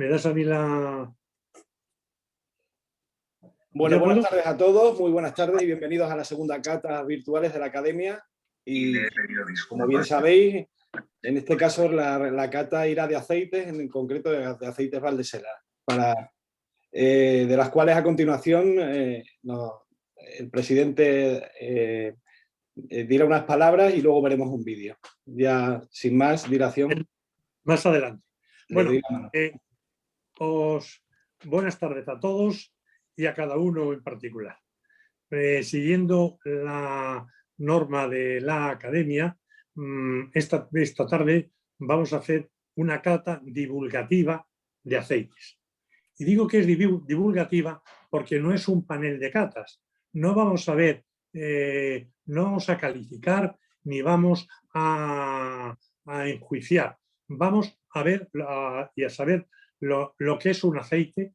¿Me das a mí la...? Bueno, buenas tardes a todos, muy buenas tardes y bienvenidos a la segunda cata virtuales de la Academia. Y como bien sabéis, en este caso la cata irá de aceites, en concreto de aceites Valdesela, de las cuales a continuación el presidente dirá unas palabras y luego veremos un vídeo. Ya sin más dilación. Más adelante. Bueno, buenas tardes a todos y a cada uno en particular. Siguiendo la norma de la Academia, esta tarde vamos a hacer una cata divulgativa de aceites. Y digo que es divulgativa porque no es un panel de catas. No vamos a ver, no vamos a calificar ni vamos a enjuiciar. Vamos a ver y a saber lo que es un aceite,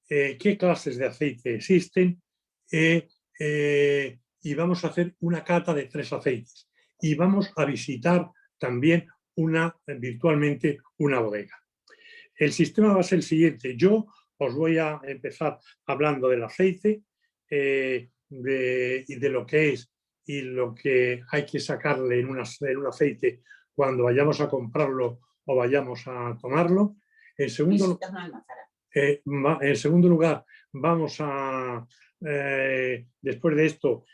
qué clases de aceite existen, y vamos a hacer una cata de 3 aceites. Y vamos a visitar también virtualmente una bodega. El sistema va a ser el siguiente. Yo os voy a empezar hablando del aceite, y de lo que es y lo que hay que sacarle en un aceite cuando vayamos a comprarlo o vayamos a tomarlo. En segundo lugar, vamos a, después de esto,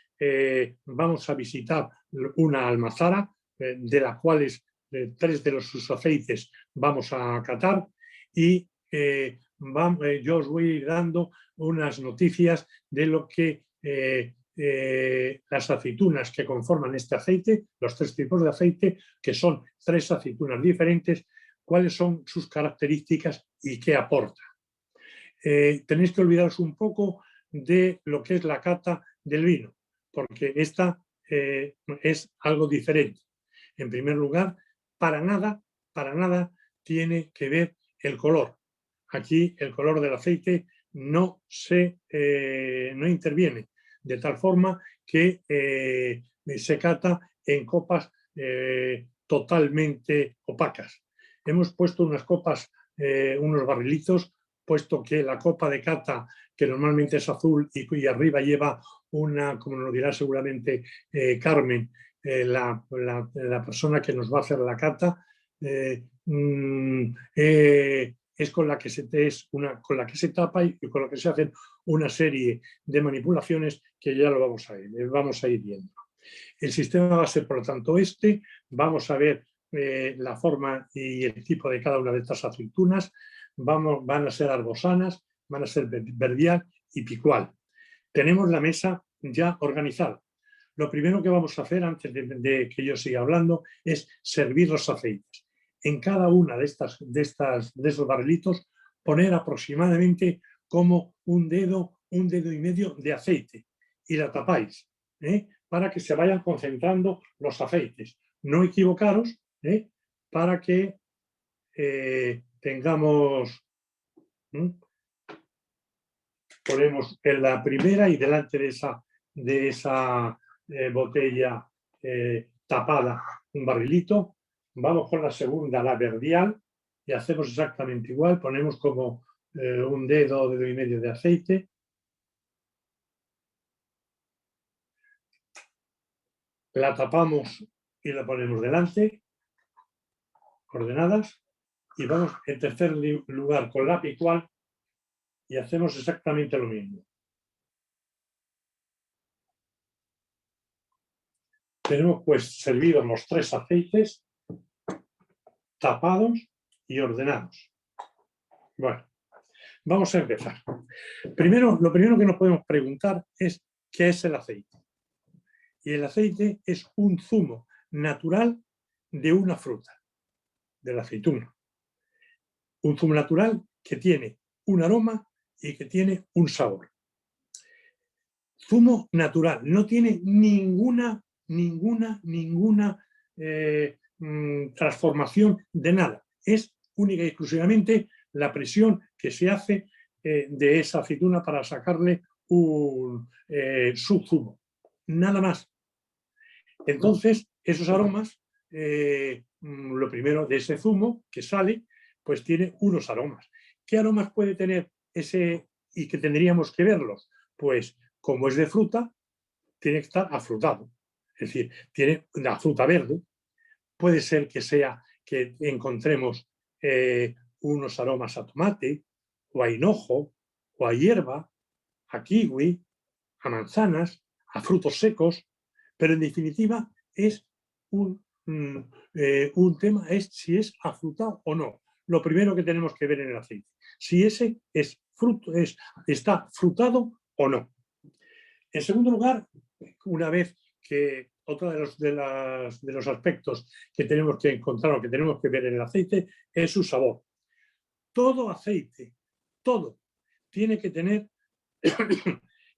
vamos a visitar una almazara, de las cuales 3 de sus aceites vamos a catar, y yo os voy a ir dando unas noticias de lo que las aceitunas que conforman este aceite, los 3 tipos de aceite, que son 3 aceitunas diferentes, cuáles son sus características y qué aporta. Tenéis que olvidaros un poco de lo que es la cata del vino, porque esta es algo diferente. En primer lugar, para nada tiene que ver el color. Aquí el color del aceite no interviene, de tal forma que se cata en copas totalmente opacas. Hemos puesto unas copas, unos barrilitos, puesto que la copa de cata, que normalmente es azul y arriba lleva una, como nos dirá seguramente Carmen, la persona que nos va a hacer la cata, es con la que se tapa y con la que se hacen una serie de manipulaciones que ya lo vamos a ir viendo. El sistema va a ser, por lo tanto, vamos a ver la forma y el tipo de cada una de estas aceitunas. Van a ser arbosanas, van a ser verdial y picual. Tenemos la mesa ya organizada. Lo primero que vamos a hacer, antes de que yo siga hablando, es servir los aceites. En cada una de esos barrilitos, poner aproximadamente como un dedo y medio de aceite. Y la tapáis, para que se vayan concentrando los aceites. No equivocaros, para que tengamos... Ponemos en la primera y delante de esa botella tapada un barrilito. Vamos con la segunda, la verdial, y hacemos exactamente igual. Ponemos como un dedo y medio de aceite. La tapamos y la ponemos delante, ordenadas. Y vamos en tercer lugar con la picual y hacemos exactamente lo mismo. Tenemos pues servidos los 3 aceites, tapados y ordenados. Bueno, vamos a empezar. Lo primero que nos podemos preguntar es ¿qué es el aceite? Y el aceite es un zumo natural de una fruta, de la aceituna. Un zumo natural que tiene un aroma y que tiene un sabor. Zumo natural, no tiene ninguna transformación de nada. Es única y exclusivamente la presión que se hace de esa aceituna para sacarle su zumo. Nada más. Entonces, esos aromas, lo primero de ese zumo que sale, pues tiene unos aromas. ¿Qué aromas puede tener ese y que tendríamos que verlos? Pues como es de fruta, tiene que estar afrutado. Es decir, tiene la fruta verde. Puede ser que encontremos unos aromas a tomate, o a hinojo, o a hierba, a kiwi, a manzanas, a frutos secos, pero en definitiva es un tema es si es afrutado o no. Lo primero que tenemos que ver en el aceite, si ese es fruto, está frutado o no. En segundo lugar, una vez que otro de los aspectos que tenemos que encontrar o que tenemos que ver en el aceite es su sabor. Todo aceite, todo, tiene que tener,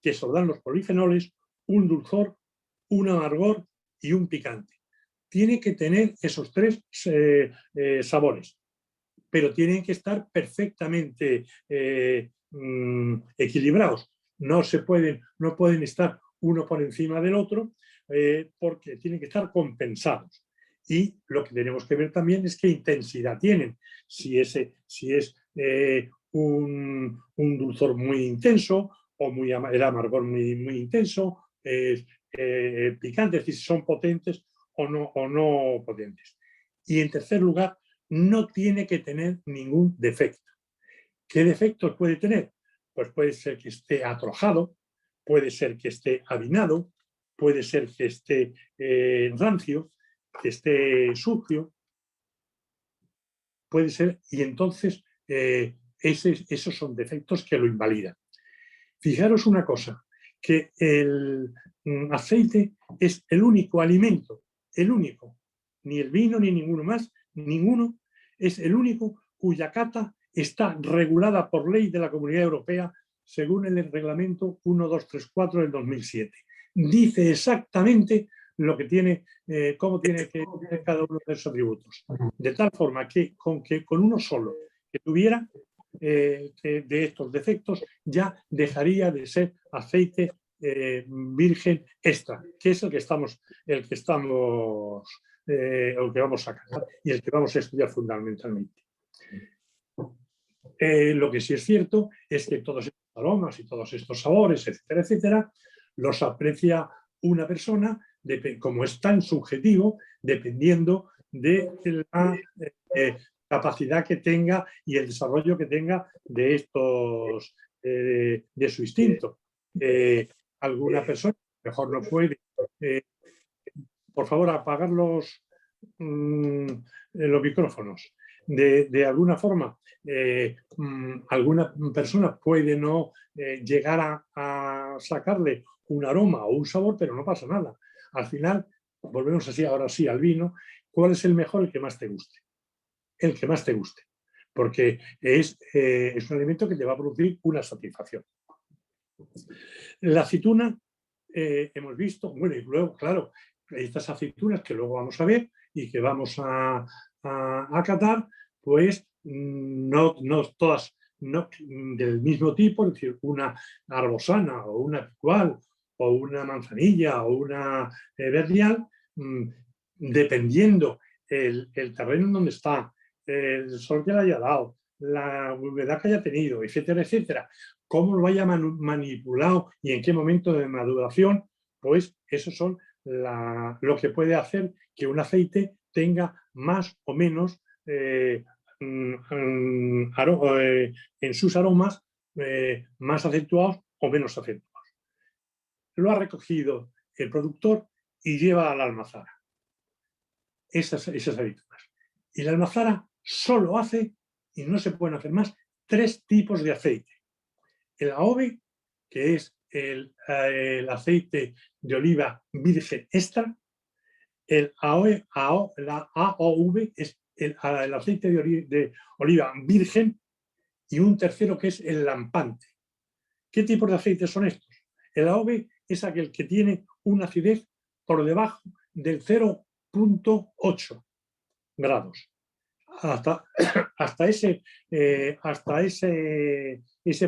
que sobran los polifenoles, un dulzor, un amargor y un picante. Tiene que tener esos tres sabores, pero tienen que estar perfectamente equilibrados. No pueden estar uno por encima del otro porque tienen que estar compensados. Y lo que tenemos que ver también es qué intensidad tienen. Si es un dulzor muy intenso o el amargor muy intenso, picante, es decir, si son potentes o no potentes. Y en tercer lugar, no tiene que tener ningún defecto. ¿Qué defectos puede tener? Pues puede ser que esté atrojado, puede ser que esté avinado, puede ser que esté rancio, que esté sucio, puede ser, y entonces esos son defectos que lo invalidan. Fijaros una cosa, que el aceite es el único alimento, el único, ni el vino ni ninguno más, ninguno, es el único cuya cata está regulada por ley de la Comunidad Europea según el reglamento 1234 del 2007. Dice exactamente lo que tiene, cómo tiene que tener cada uno de esos atributos. De tal forma que con uno solo que tuviera de estos defectos ya dejaría de ser aceite virgen extra, que es el que vamos a catar y el que vamos a estudiar fundamentalmente. Lo que sí es cierto es que todos estos aromas y todos estos sabores, etcétera, etcétera, los aprecia una persona, como es tan subjetivo, dependiendo de la capacidad que tenga y el desarrollo que tenga de su instinto. Alguna persona mejor no puede. Por favor, apagar los micrófonos. De alguna forma, alguna persona puede no llegar a sacarle un aroma o un sabor, pero no pasa nada. Al final, volvemos así, ahora sí, al vino. ¿Cuál es el mejor? El que más te guste. El que más te guste. Porque es un alimento que te va a producir una satisfacción. La aceituna, hemos visto, bueno, y luego, claro, estas aceitunas que luego vamos a ver y que vamos a catar, pues no todas del mismo tipo, es decir, una arbosana o una picual o una manzanilla o una verdial, dependiendo el terreno en donde está, el sol que le haya dado, la humedad que haya tenido, etcétera, etcétera, cómo lo haya manipulado y en qué momento de maduración, pues eso son lo que puede hacer que un aceite tenga más o menos en sus aromas más acentuados o menos acentuados. Lo ha recogido el productor y lleva a la almazara esas aceitunas. Y la almazara solo hace, y no se pueden hacer más, 3 tipos de aceite. El AOV, que es el aceite de oliva virgen extra. La AOV es el aceite de oliva virgen, y un tercero que es el lampante. ¿Qué tipos de aceites son estos? El AOV es aquel que tiene una acidez por debajo del 0,8 grados. Hasta ese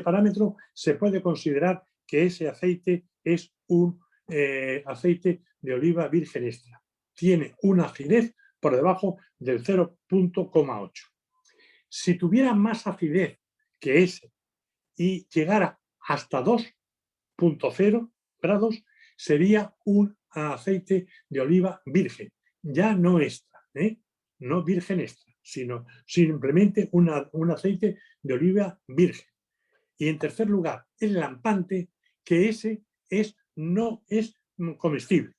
parámetro se puede considerar que ese aceite es un aceite de oliva virgen extra. Tiene una acidez por debajo del 0,8. Si tuviera más acidez que ese y llegara hasta 2,0 grados, sería un aceite de oliva virgen, ya no extra, no virgen extra, sino simplemente un aceite de oliva virgen. Y en tercer lugar, el lampante, que ese no es comestible.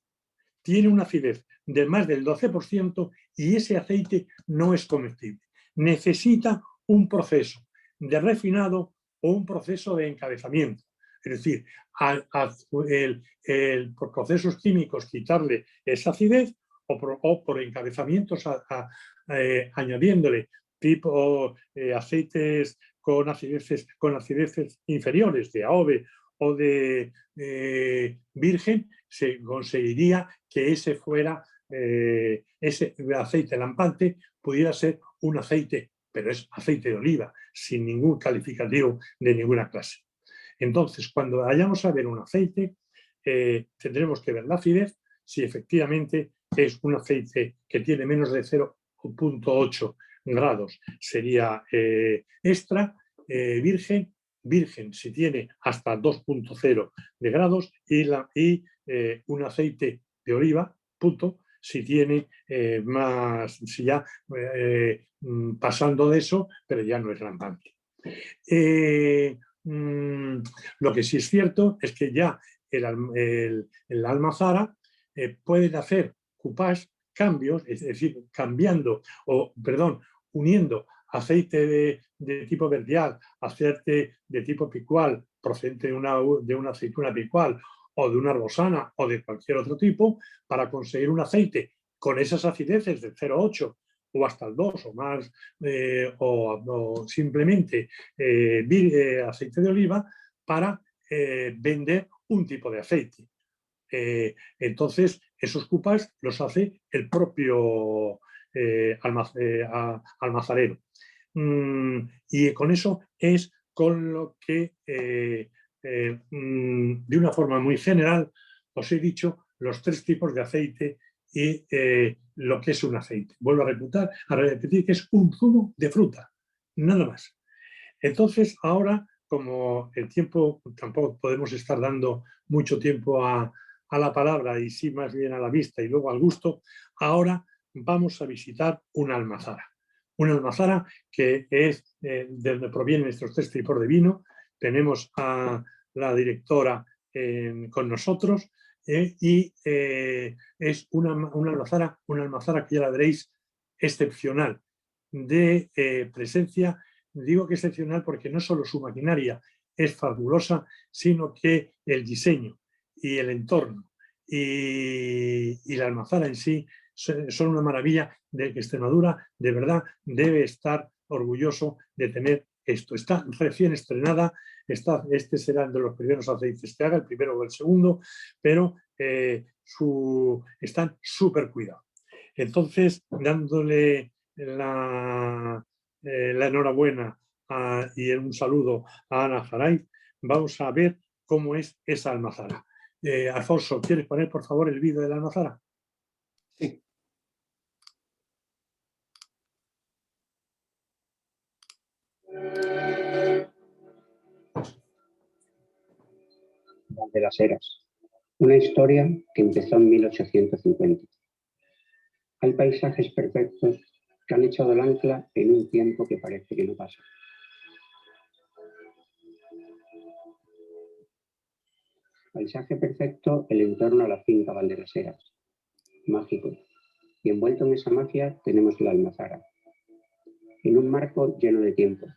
Tiene una acidez de más del 12% y ese aceite no es comestible. Necesita un proceso de refinado o un proceso de encabezamiento. Es decir, por procesos químicos quitarle esa acidez o por encabezamientos añadiéndole tipo aceites con acideces inferiores de AOVE o de virgen, se conseguiría que ese aceite lampante pudiera ser un aceite, pero es aceite de oliva, sin ningún calificativo de ninguna clase. Entonces, cuando vayamos a ver un aceite, tendremos que ver la acidez, si efectivamente es un aceite que tiene menos de 0,8 grados, sería extra, virgen si tiene hasta 2,0 de grados y un aceite de oliva, si tiene si ya pasando de eso, pero ya no es lampante. Lo que sí es cierto es que ya el almazara pueden hacer coupage, cambios, es decir, uniendo aceite de tipo verdial, aceite de tipo picual, procedente de una aceituna picual o de una arbosana o de cualquier otro tipo, para conseguir un aceite con esas acideces de 0,8 o hasta el 2 o más, o simplemente aceite de oliva para vender un tipo de aceite. Entonces, esos coupage los hace el propio almazarero. Y con eso es con lo que, de una forma muy general, os he dicho los 3 tipos de aceite y lo que es un aceite. Vuelvo a repetir que es un zumo de fruta, nada más. Entonces, ahora, como el tiempo, tampoco podemos estar dando mucho tiempo a la palabra y sí más bien a la vista y luego al gusto, ahora vamos a visitar una almazara. Una almazara que es de donde provienen estos 3 tipos de vino. Tenemos a la directora con nosotros y es una almazara que ya la veréis excepcional, de presencia. Digo que excepcional porque no solo su maquinaria es fabulosa, sino que el diseño y el entorno y la almazara en sí son una maravilla, de que Extremadura de verdad debe estar orgulloso de tener esto. Está recién estrenada, este será de los primeros aceites que haga, el primero o el segundo, pero están súper cuidados. Entonces, dándole la enhorabuena y un saludo a Ana Jaray, vamos a ver cómo es esa almazara. Alfonso, ¿quieres poner por favor el vídeo de la almazara? Sí. De las Heras, una historia que empezó en 1850. Hay paisajes perfectos que han echado el ancla en un tiempo que parece que no pasa. Paisaje perfecto, el entorno a la finca Valderas Heras, mágico. Y envuelto en esa magia tenemos la almazara, en un marco lleno de tiempo,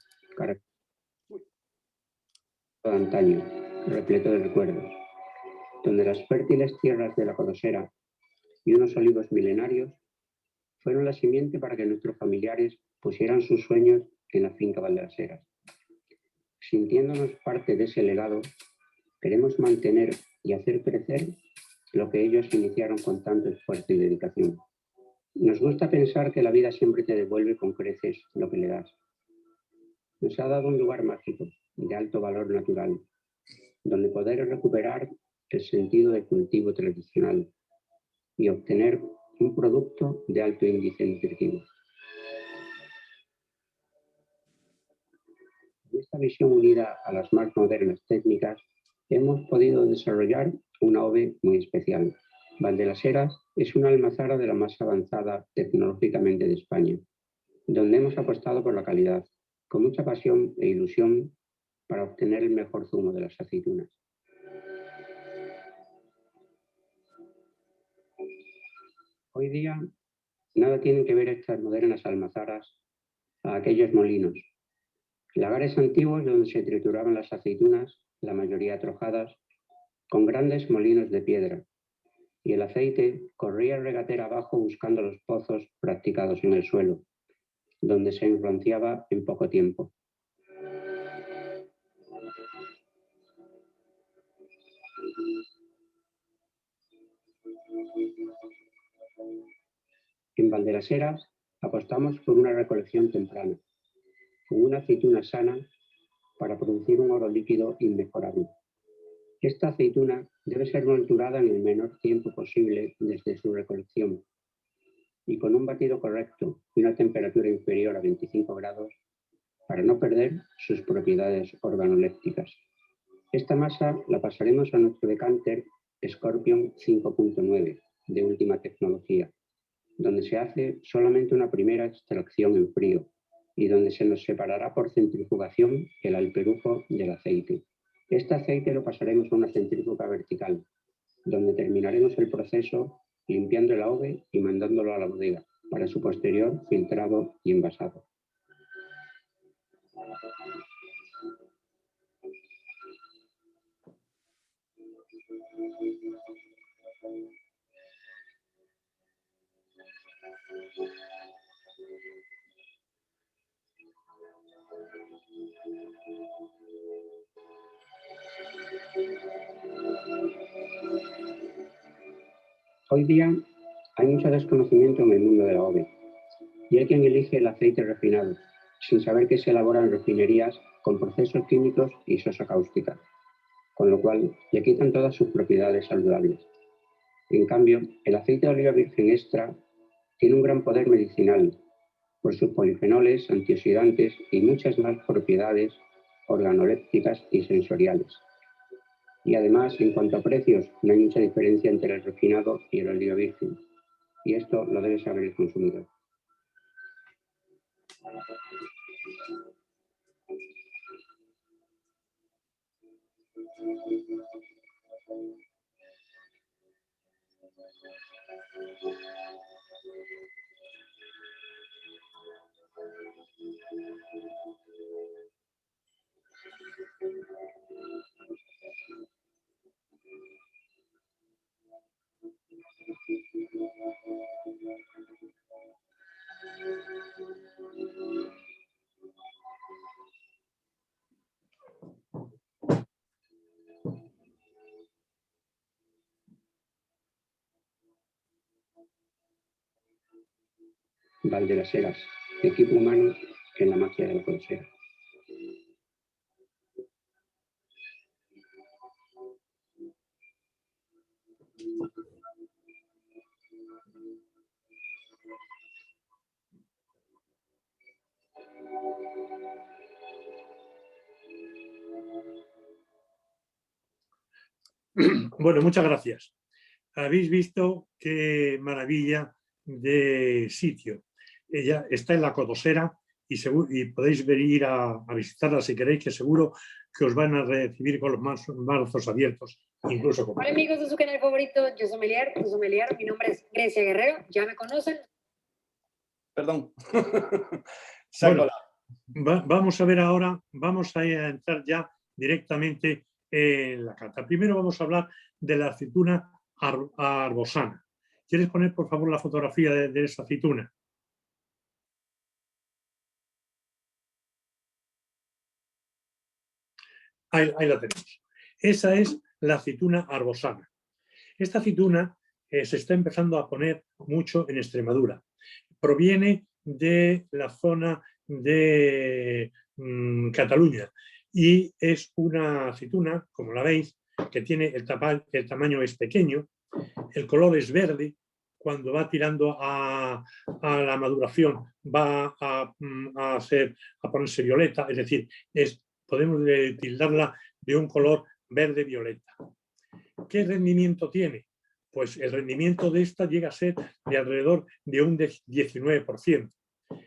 de antaño, repleto de recuerdos, donde las fértiles tierras de la Codosera y unos olivos milenarios fueron la simiente para que nuestros familiares pusieran sus sueños en la finca Valderas Heras. Sintiéndonos parte de ese legado, queremos mantener y hacer crecer lo que ellos iniciaron con tanto esfuerzo y dedicación. Nos gusta pensar que la vida siempre te devuelve con creces lo que le das. Nos ha dado un lugar mágico, de alto valor natural, donde poder recuperar el sentido de cultivo tradicional y obtener un producto de alto índice nutritivo. Con esta visión unida a las más modernas técnicas, hemos podido desarrollar una OVE muy especial. Val de las Heras es una almazara de la más avanzada tecnológicamente de España, donde hemos apostado por la calidad, con mucha pasión e ilusión para obtener el mejor zumo de las aceitunas. Hoy día, nada tienen que ver estas modernas almazaras a aquellos molinos. Lagares antiguos donde se trituraban las aceitunas, la mayoría trojadas, con grandes molinos de piedra, y el aceite corría regatera abajo buscando los pozos practicados en el suelo, donde se enronciaba en poco tiempo. En Val de las Heras apostamos por una recolección temprana, con una aceituna sana para producir un oro líquido inmejorable. Esta aceituna debe ser molturada en el menor tiempo posible desde su recolección y con un batido correcto y una temperatura inferior a 25 grados para no perder sus propiedades organolépticas. Esta masa la pasaremos a nuestro decanter Scorpion 5.9 de última tecnología, donde se hace solamente una primera extracción en frío y donde se nos separará por centrifugación el alperujo del aceite. Este aceite lo pasaremos a una centrífuga vertical, donde terminaremos el proceso limpiando el AOVE y mandándolo a la bodega para su posterior filtrado y envasado. Hoy día hay mucho desconocimiento en el mundo de la OVE y hay quien elige el aceite refinado sin saber que se elabora en refinerías con procesos químicos y sosa cáustica, con lo cual le quitan todas sus propiedades saludables. En cambio, el aceite de oliva virgen extra tiene un gran poder medicinal por sus polifenoles, antioxidantes y muchas más propiedades organolépticas y sensoriales. Y además, en cuanto a precios, no hay mucha diferencia entre el refinado y el oliva virgen. Y esto lo debe saber el consumidor. Val de las Heras, equipo humano en la magia de la colosera. Bueno, muchas gracias. Habéis visto qué maravilla de sitio. Ella está en la Codosera y podéis venir a visitarla si queréis, que seguro que os van a recibir con los brazos abiertos, incluso con... Hola amigos de su canal favorito, yo soy Sommelier, mi nombre es Grecia Guerrero, ya me conocen. Perdón. Bueno, vamos a ver ahora, vamos a entrar ya directamente en la cata. Primero vamos a hablar de la aceituna arbosana. ¿Quieres poner, por favor, la fotografía de esa aceituna? Ahí la tenemos. Esa es la aceituna arbosana. Esta aceituna se está empezando a poner mucho en Extremadura. Proviene de la zona de Cataluña y es una aceituna, como la veis, que tiene el tamaño es pequeño, el color es verde, cuando va tirando a la maduración va a ponerse violeta, es decir, es podemos tildarla de un color verde-violeta. ¿Qué rendimiento tiene? Pues el rendimiento de esta llega a ser de alrededor de un 19%.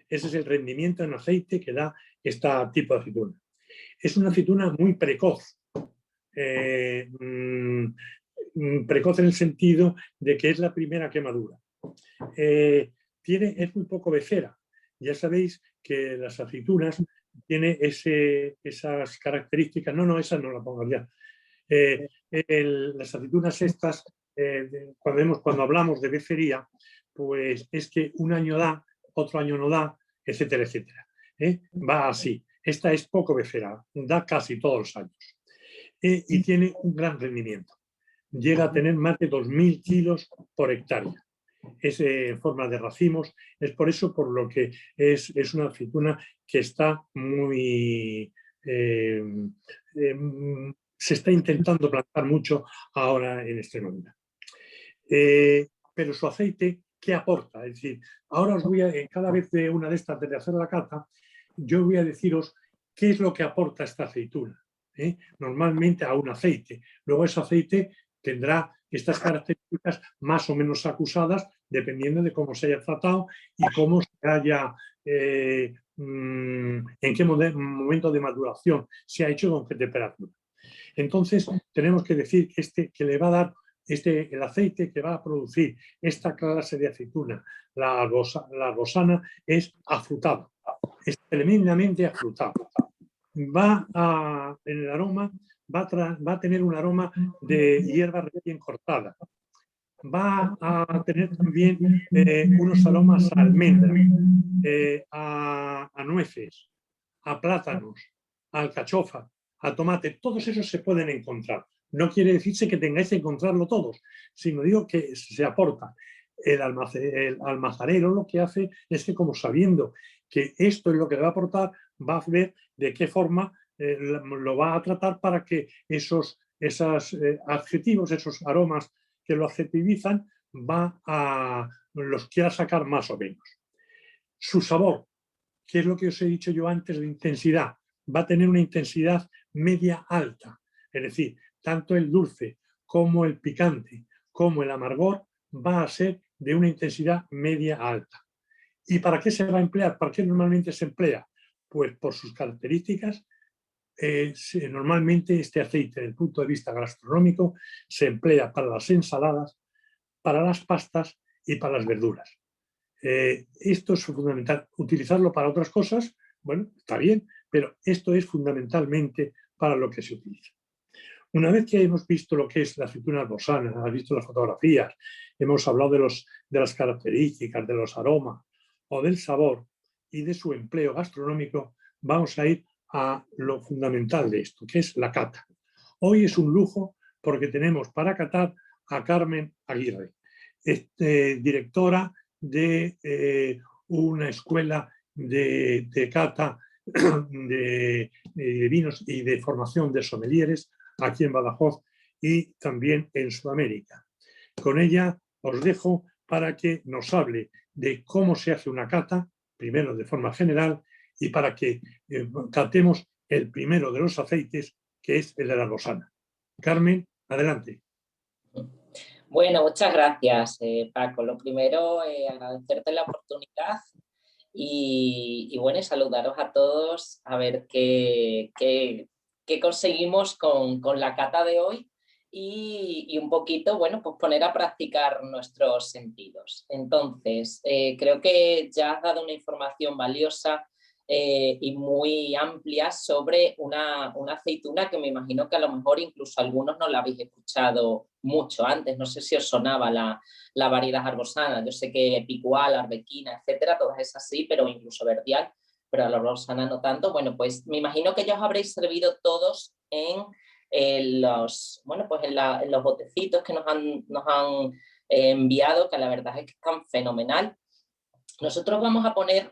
Ese es el rendimiento en aceite que da este tipo de aceituna. Es una aceituna muy precoz. Precoz en el sentido de que es la primera que madura. Es muy poco becera. Ya sabéis que las aceitunas tienen esas características. No, esa no la pongo ya. Las aceitunas estas, cuando hablamos de becería, pues es que un año da, otro año no da, etcétera, etcétera. Va así. Esta es poco becera, da casi todos los años. Y tiene un gran rendimiento. Llega a tener más de 2.000 kilos por hectárea. Es en forma de racimos, es por eso por lo que es una aceituna que está muy... se está intentando plantar mucho ahora en Extremadura. Pero su aceite, ¿qué aporta? Es decir, ahora os voy a, cada vez de una de estas, de hacer la cata, yo voy a deciros qué es lo que aporta esta aceituna. Normalmente a un aceite. Luego ese aceite tendrá estas características más o menos acusadas dependiendo de cómo se haya tratado y cómo se haya, en qué momento de maduración se ha hecho, con qué temperatura. Entonces tenemos que decir que le va a dar el aceite que va a producir esta clase de aceituna, la arbosana, es afrutado, es tremendamente afrutado. En el aroma va a tener un aroma de hierba recién cortada. Va a tener también unos aromas a almendra, a nueces, a plátanos, a alcachofa, a tomate. Todos esos se pueden encontrar. No quiere decirse que tengáis que encontrarlo todos, sino digo que se aporta. El almazarero lo que hace es que, como sabiendo que esto es lo que le va a aportar, va a ver de qué forma lo va a tratar para que esos adjetivos, esos aromas que lo adjetivizan, los quiera sacar más o menos. Su sabor, que es lo que os he dicho yo antes de intensidad, va a tener una intensidad media alta. Es decir, tanto el dulce como el picante como el amargor va a ser de una intensidad media alta. ¿Y para qué se va a emplear? ¿Para qué normalmente se emplea? Pues por sus características. Normalmente este aceite, desde el punto de vista gastronómico, se emplea para las ensaladas, para las pastas y para las verduras. Esto es fundamental. Utilizarlo para otras cosas, bueno, está bien, pero esto es fundamentalmente para lo que se utiliza. Una vez que hemos visto lo que es la aceituna arbosana, hemos visto las fotografías, hemos hablado de las características, de los aromas o del sabor y de su empleo gastronómico, vamos a ir a lo fundamental de esto, que es la cata. Hoy es un lujo porque tenemos para catar a Carmen Aguirre, directora de una escuela de cata de vinos y de formación de sommeliers aquí en Badajoz y también en Sudamérica. Con ella os dejo para que nos hable de cómo se hace una cata, primero de forma general, y para que catemos el primero de los aceites, que es el de la arbosana. Carmen, adelante. Bueno, muchas gracias, Paco. Lo primero, agradecerte la oportunidad y bueno, saludaros a todos, a ver qué conseguimos con la cata de hoy y un poquito, bueno, pues poner a practicar nuestros sentidos. Entonces, creo que ya has dado una información valiosa y muy amplia sobre una aceituna que me imagino que a lo mejor incluso algunos no la habéis escuchado mucho antes. No sé si os sonaba la variedad arbosana. Yo sé que picual, arbequina, etcétera, todas esas sí, pero incluso verdial, pero la arbosana no tanto. Bueno, pues me imagino que ya os habréis servido todos en los botecitos que nos han enviado, que la verdad es que están fenomenal. Nosotros vamos a poner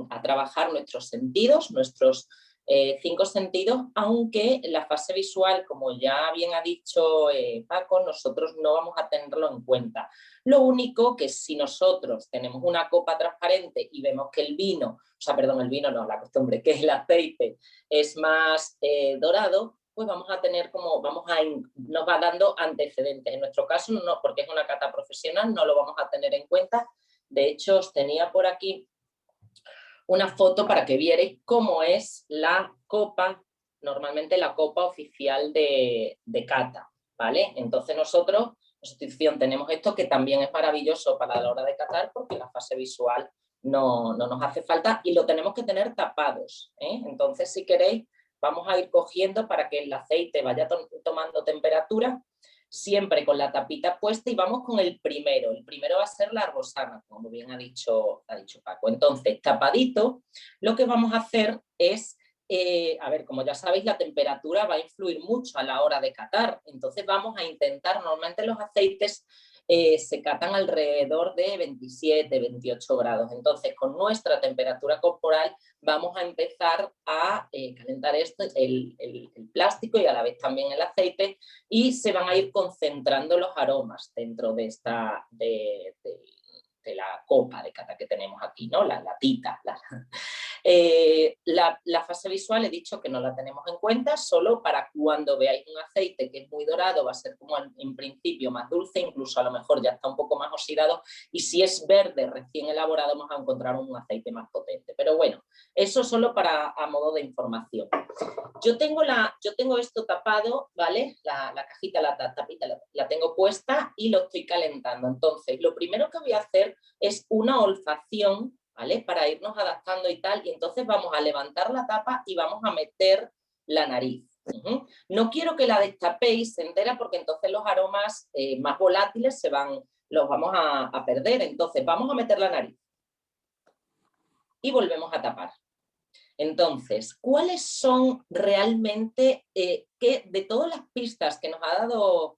a trabajar nuestros sentidos, nuestros 5 sentidos, aunque la fase visual, como ya bien ha dicho Paco, nosotros no vamos a tenerlo en cuenta. Lo único que si nosotros tenemos una copa transparente y vemos que el vino, o sea, perdón, el vino no, la costumbre, que el aceite es más dorado, pues vamos a tener como, nos va dando antecedentes. En nuestro caso, no, porque es una cata profesional, no lo vamos a tener en cuenta. De hecho, os tenía por aquí una foto para que vierais cómo es la copa, normalmente la copa oficial de cata, ¿vale? Entonces nosotros, en sustitución, tenemos esto que también es maravilloso para la hora de catar porque la fase visual no nos hace falta y lo tenemos que tener tapados, ¿eh? Entonces, si queréis, vamos a ir cogiendo para que el aceite vaya tomando temperatura, siempre con la tapita puesta, y vamos con el primero. El primero va a ser la arbosana, como bien ha dicho Paco. Entonces, tapadito, lo que vamos a hacer es, a ver, como ya sabéis, la temperatura va a influir mucho a la hora de catar. Entonces vamos a intentar, normalmente los aceites se catan alrededor de 27, 28 grados. Entonces, con nuestra temperatura corporal vamos a empezar a calentar el plástico y a la vez también el aceite, y se van a ir concentrando los aromas dentro de la copa de cata que tenemos aquí, ¿no? La latita. La fase visual he dicho que no la tenemos en cuenta, solo para cuando veáis un aceite que es muy dorado, va a ser como en principio más dulce, incluso a lo mejor ya está un poco más oxidado, y si es verde recién elaborado vamos a encontrar un aceite más potente. Pero bueno, eso solo a modo de información. Yo tengo esto tapado, ¿vale? La cajita, la tapita la tengo puesta y lo estoy calentando. Entonces, lo primero que voy a hacer es una olfacción, ¿vale? Para irnos adaptando y tal, y entonces vamos a levantar la tapa y vamos a meter la nariz. No quiero que la destapéis entera porque entonces los aromas más volátiles los vamos a perder. Entonces vamos a meter la nariz y volvemos a tapar. Entonces, ¿cuáles son realmente, de todas las pistas que nos ha dado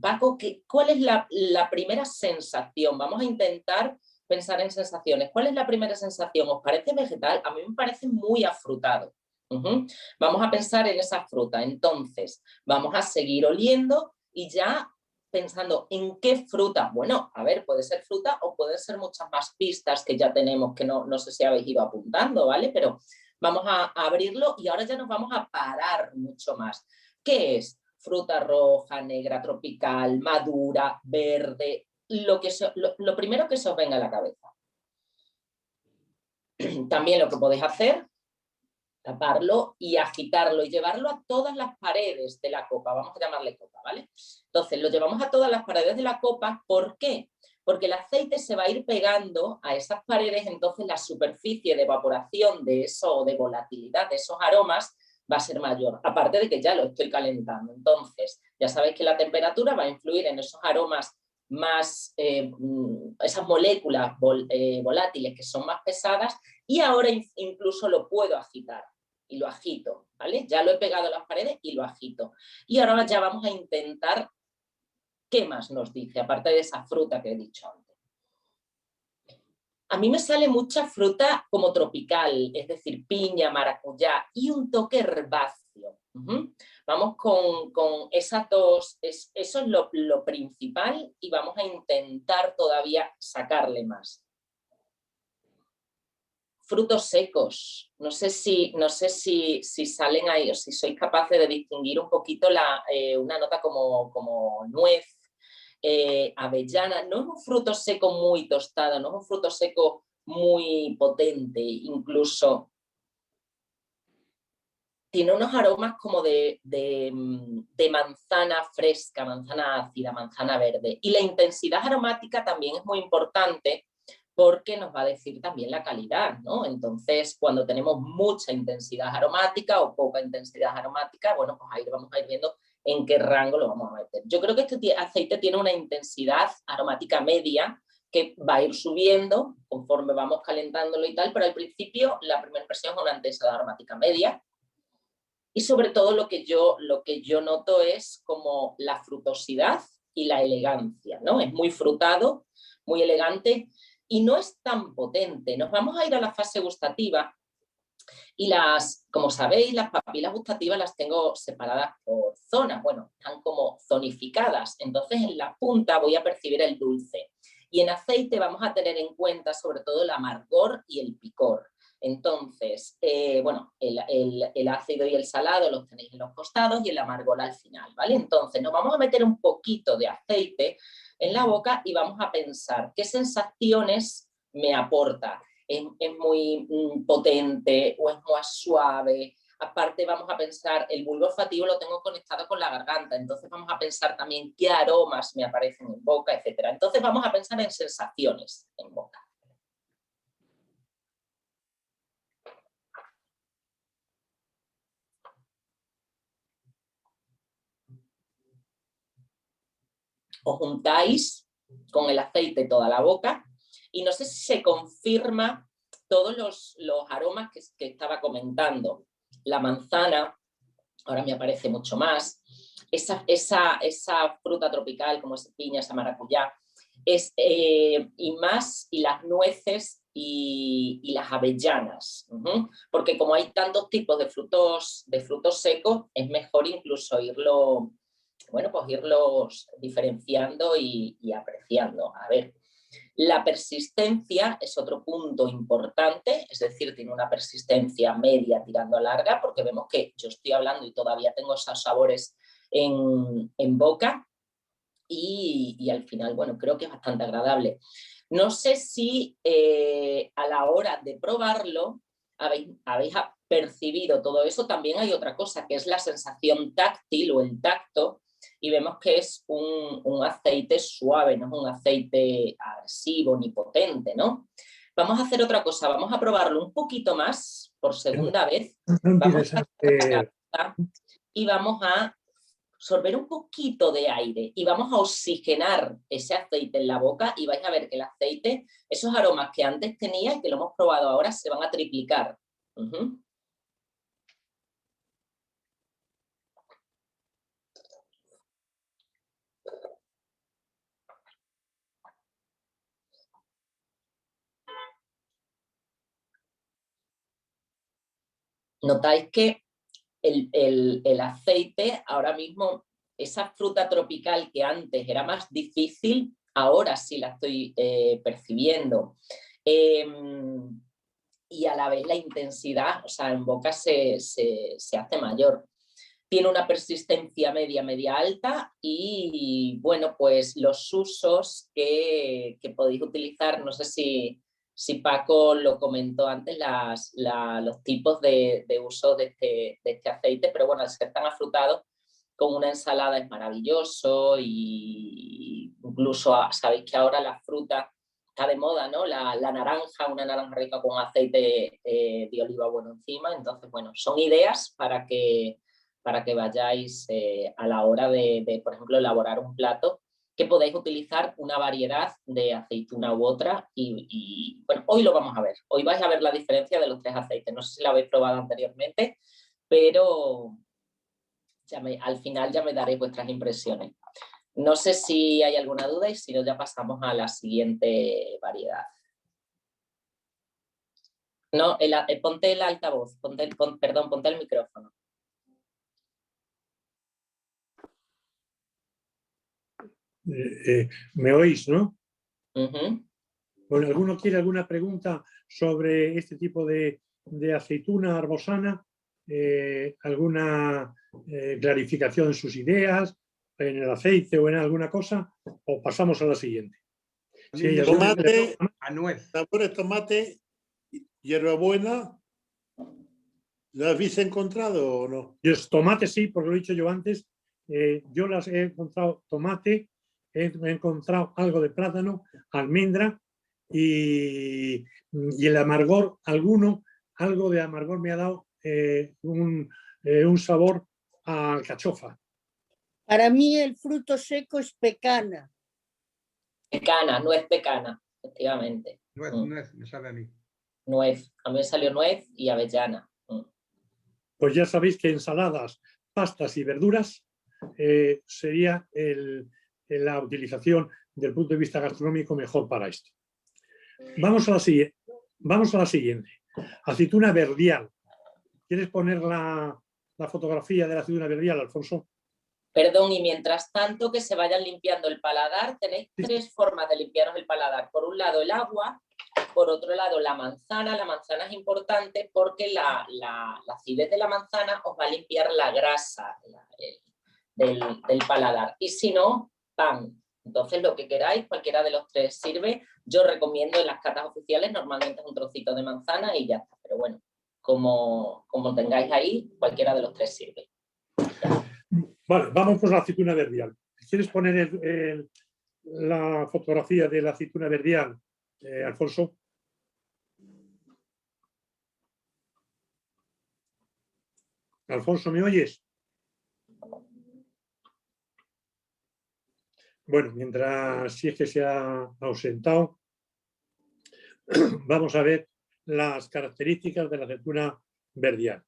Paco, cuál es la primera sensación? Vamos a intentar pensar en sensaciones. ¿Cuál es la primera sensación? ¿Os parece vegetal? A mí me parece muy afrutado. Vamos a pensar en esa fruta. Entonces, vamos a seguir oliendo y ya pensando en qué fruta. Bueno, a ver, puede ser fruta o puede ser muchas más pistas que ya tenemos, que no sé si habéis ido apuntando, ¿vale? Pero vamos a abrirlo y ahora ya nos vamos a parar mucho más. ¿Qué es? Fruta roja, negra, tropical, madura, verde, lo primero que se os venga a la cabeza. También lo que podéis hacer, taparlo y agitarlo y llevarlo a todas las paredes de la copa, vamos a llamarle copa, ¿vale? Entonces lo llevamos a todas las paredes de la copa. ¿Por qué? Porque el aceite se va a ir pegando a esas paredes, entonces la superficie de evaporación de eso, de volatilidad de esos aromas, va a ser mayor, aparte de que ya lo estoy calentando. Entonces, ya sabéis que la temperatura va a influir en esos aromas más, esas moléculas volátiles que son más pesadas, y ahora incluso lo puedo agitar. Y lo agito, ¿vale? Ya lo he pegado a las paredes y lo agito. Y ahora ya vamos a intentar, ¿qué más nos dice? Aparte de esa fruta que he dicho antes. A mí me sale mucha fruta como tropical, es decir, piña, maracuyá y un toque herbáceo. Vamos con esas dos, eso es lo principal, y vamos a intentar todavía sacarle más. Frutos secos, no sé si salen ahí o si sois capaces de distinguir un poquito una nota como nuez, avellana. No es un fruto seco muy tostado, no es un fruto seco muy potente, incluso tiene unos aromas como de manzana fresca, manzana ácida, manzana verde, y la intensidad aromática también es muy importante, porque nos va a decir también la calidad, ¿no? Entonces, cuando tenemos mucha intensidad aromática o poca intensidad aromática, bueno, pues ahí vamos a ir viendo en qué rango lo vamos a meter. Yo creo que este aceite tiene una intensidad aromática media que va a ir subiendo conforme vamos calentándolo y tal, pero al principio la primera impresión es una intensidad aromática media, y sobre todo lo que yo noto es como la frutosidad y la elegancia, ¿no? Es muy frutado, muy elegante, y no es tan potente. Nos vamos a ir a la fase gustativa, Y como sabéis, las papilas gustativas las tengo separadas por zonas, bueno, están como zonificadas, entonces en la punta voy a percibir el dulce. Y en aceite vamos a tener en cuenta sobre todo el amargor y el picor. Entonces, bueno, el ácido y el salado los tenéis en los costados y el amargor al final, ¿vale? Entonces nos vamos a meter un poquito de aceite en la boca y vamos a pensar qué sensaciones me aporta. ¿Es muy potente o es más suave? Aparte vamos a pensar, el bulbo olfativo lo tengo conectado con la garganta, entonces vamos a pensar también qué aromas me aparecen en boca, etc. Entonces vamos a pensar en sensaciones en boca. Os juntáis con el aceite toda la boca y no sé si se confirma todos los aromas que estaba comentando. La manzana, ahora me aparece mucho más, esa fruta tropical como es piña, esa maracuyá, y las nueces y las avellanas, porque como hay tantos tipos de frutos secos, es mejor incluso irlos diferenciando y apreciando. A ver, la persistencia es otro punto importante, es decir, tiene una persistencia media tirando a larga, porque vemos que yo estoy hablando y todavía tengo esos sabores en boca y al final, bueno, creo que es bastante agradable. No sé si a la hora de probarlo habéis percibido todo eso. También hay otra cosa, que es la sensación táctil o el tacto, y vemos que es un aceite suave, no es un aceite agresivo ni potente, ¿no? Vamos a hacer otra cosa, vamos a probarlo un poquito más por segunda vez. Vamos y vamos a absorber un poquito de aire y vamos a oxigenar ese aceite en la boca y vais a ver que el aceite, esos aromas que antes tenía y que lo hemos probado ahora, se van a triplicar. Notáis que el aceite ahora mismo, esa fruta tropical que antes era más difícil, ahora sí la estoy percibiendo. Y a la vez la intensidad, o sea, en boca se hace mayor. Tiene una persistencia media alta y, bueno, pues los usos que podéis utilizar, no sé si Paco lo comentó antes, los tipos de uso de este aceite, pero bueno, al ser tan afrutado, con una ensalada es maravilloso y incluso sabéis que ahora la fruta está de moda, ¿no? La naranja, una naranja rica con aceite de oliva bueno encima, entonces, bueno, son ideas para que vayáis a la hora de, por ejemplo, elaborar un plato, que podéis utilizar una variedad de aceituna u otra y bueno, hoy lo vamos a ver. Hoy vais a ver la diferencia de los tres aceites. No sé si lo habéis probado anteriormente, pero al final ya me daréis vuestras impresiones. No sé si hay alguna duda y si no ya pasamos a la siguiente variedad. No, ponte el altavoz, ponte el micrófono. ¿Me oís, no? Uh-huh. Bueno, ¿alguno quiere alguna pregunta sobre este tipo de aceituna arbosana? ¿Alguna clarificación en sus ideas, en el aceite o en alguna cosa? ¿O pasamos a la siguiente? Sí, tomate, a nuez. Sabores tomate, hierbabuena. ¿Las habéis encontrado o no? Tomate sí, porque lo he dicho yo antes. Yo las he encontrado tomate, he encontrado algo de plátano, almendra y el amargor, algo de amargor me ha dado un sabor a alcachofa. Para mí el fruto seco es pecana. Pecana, nuez pecana, efectivamente. Nuez, me sabe a mí. Nuez, a mí me salió nuez y avellana. Pues ya sabéis que ensaladas, pastas y verduras sería la utilización del punto de vista gastronómico mejor para esto. Vamos a la siguiente. Aceituna verdial ¿Quieres poner la fotografía de la aceituna verdial, Alfonso? Perdón, y mientras tanto que se vayan limpiando el paladar, tenéis tres formas de limpiaros el paladar. Por un lado el agua, por otro lado la manzana. La manzana es importante porque la acidez de la manzana os va a limpiar la grasa del paladar. Y si no, pan. Entonces lo que queráis, cualquiera de los tres sirve. Yo recomiendo en las catas oficiales, normalmente es un trocito de manzana y ya está. Pero bueno, como tengáis ahí, cualquiera de los tres sirve. Vale, vamos por la aceituna verdial. ¿Quieres poner la fotografía de la aceituna verdial, Alfonso? Alfonso, ¿me oyes? Bueno, mientras si es que se ha ausentado, vamos a ver las características de la aceituna verdial.